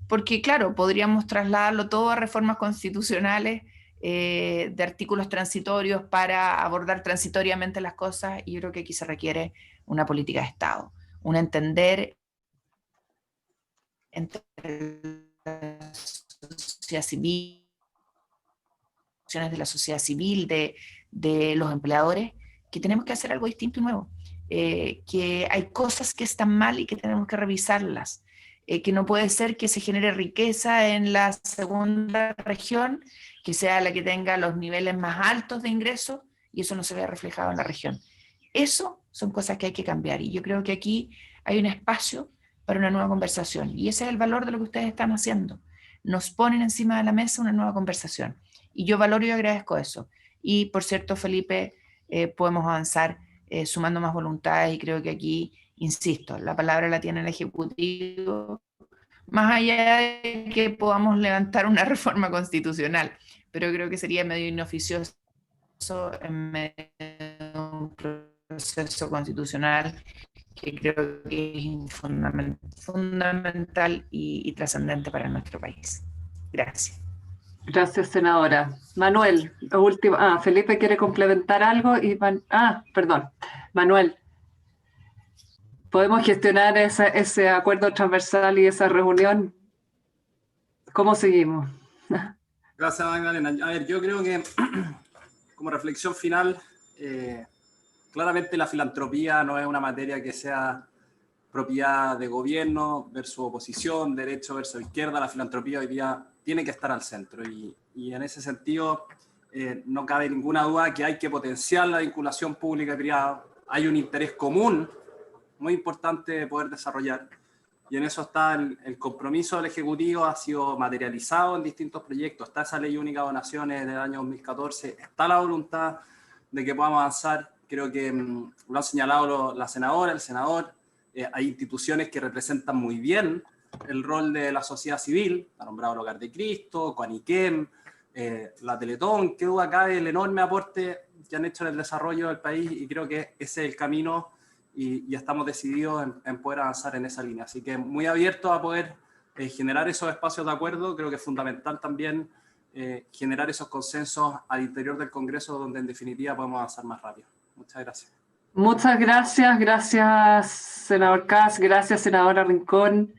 Porque claro, podríamos trasladarlo todo a reformas constitucionales de artículos transitorios para abordar transitoriamente las cosas, y yo creo que aquí se requiere una política de Estado, un entender entre la sociedad civil, de la sociedad civil, de los empleadores, que tenemos que hacer algo distinto y nuevo, que hay cosas que están mal y que tenemos que revisarlas, que no puede ser que se genere riqueza en la segunda región, que sea la que tenga los niveles más altos de ingresos, y eso no se vea reflejado en la región. Eso son cosas que hay que cambiar, y yo creo que aquí hay un espacio para una nueva conversación, y ese es el valor de lo que ustedes están haciendo. Nos ponen encima de la mesa una nueva conversación, y yo valoro y agradezco eso. Y por cierto, Felipe, podemos avanzar sumando más voluntades, y creo que aquí, insisto, la palabra la tiene el Ejecutivo, más allá de que podamos levantar una reforma constitucional, pero creo que sería medio inoficioso en medio de un proceso constitucional que creo que es fundamental y trascendente para nuestro país. Gracias. Gracias, senadora. Manuel, último. Felipe quiere complementar algo y perdón. Manuel, ¿podemos gestionar ese acuerdo transversal y esa reunión? ¿Cómo seguimos? Gracias, Magdalena. A ver, yo creo que como reflexión final, claramente la filantropía no es una materia que sea propiedad de gobierno versus oposición, derecho versus izquierda. La filantropía hoy día tiene que estar al centro y en ese sentido no cabe ninguna duda que hay que potenciar la vinculación pública y privada. Hay un interés común muy importante de poder desarrollar y en eso está el compromiso del Ejecutivo, ha sido materializado en distintos proyectos. Está esa Ley Única de Donaciones del año 2014, está la voluntad de que podamos avanzar. Creo que lo han señalado la senadora, el senador. Hay instituciones que representan muy bien el rol de la sociedad civil, ha nombrado el Hogar de Cristo, Coaniquem, la Teletón, qué duda cabe el enorme aporte que han hecho en el desarrollo del país y creo que ese es el camino y estamos decididos en poder avanzar en esa línea. Así que muy abierto a poder generar esos espacios de acuerdo, creo que es fundamental también generar esos consensos al interior del Congreso donde en definitiva podemos avanzar más rápido. Muchas gracias. Muchas gracias, gracias senador Kass, gracias senadora Rincón,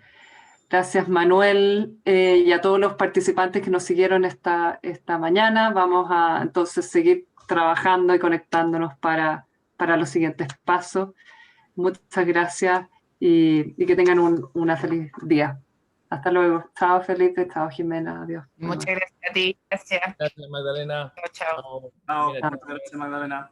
gracias Manuel y a todos los participantes que nos siguieron esta mañana. Vamos a entonces seguir trabajando y conectándonos para los siguientes pasos. Muchas gracias y que tengan una feliz día. Hasta luego. Chao Felipe, chao Jimena, adiós. Muchas gracias a ti, gracias. Gracias, Magdalena. Chao. Chao. Gracias, Magdalena.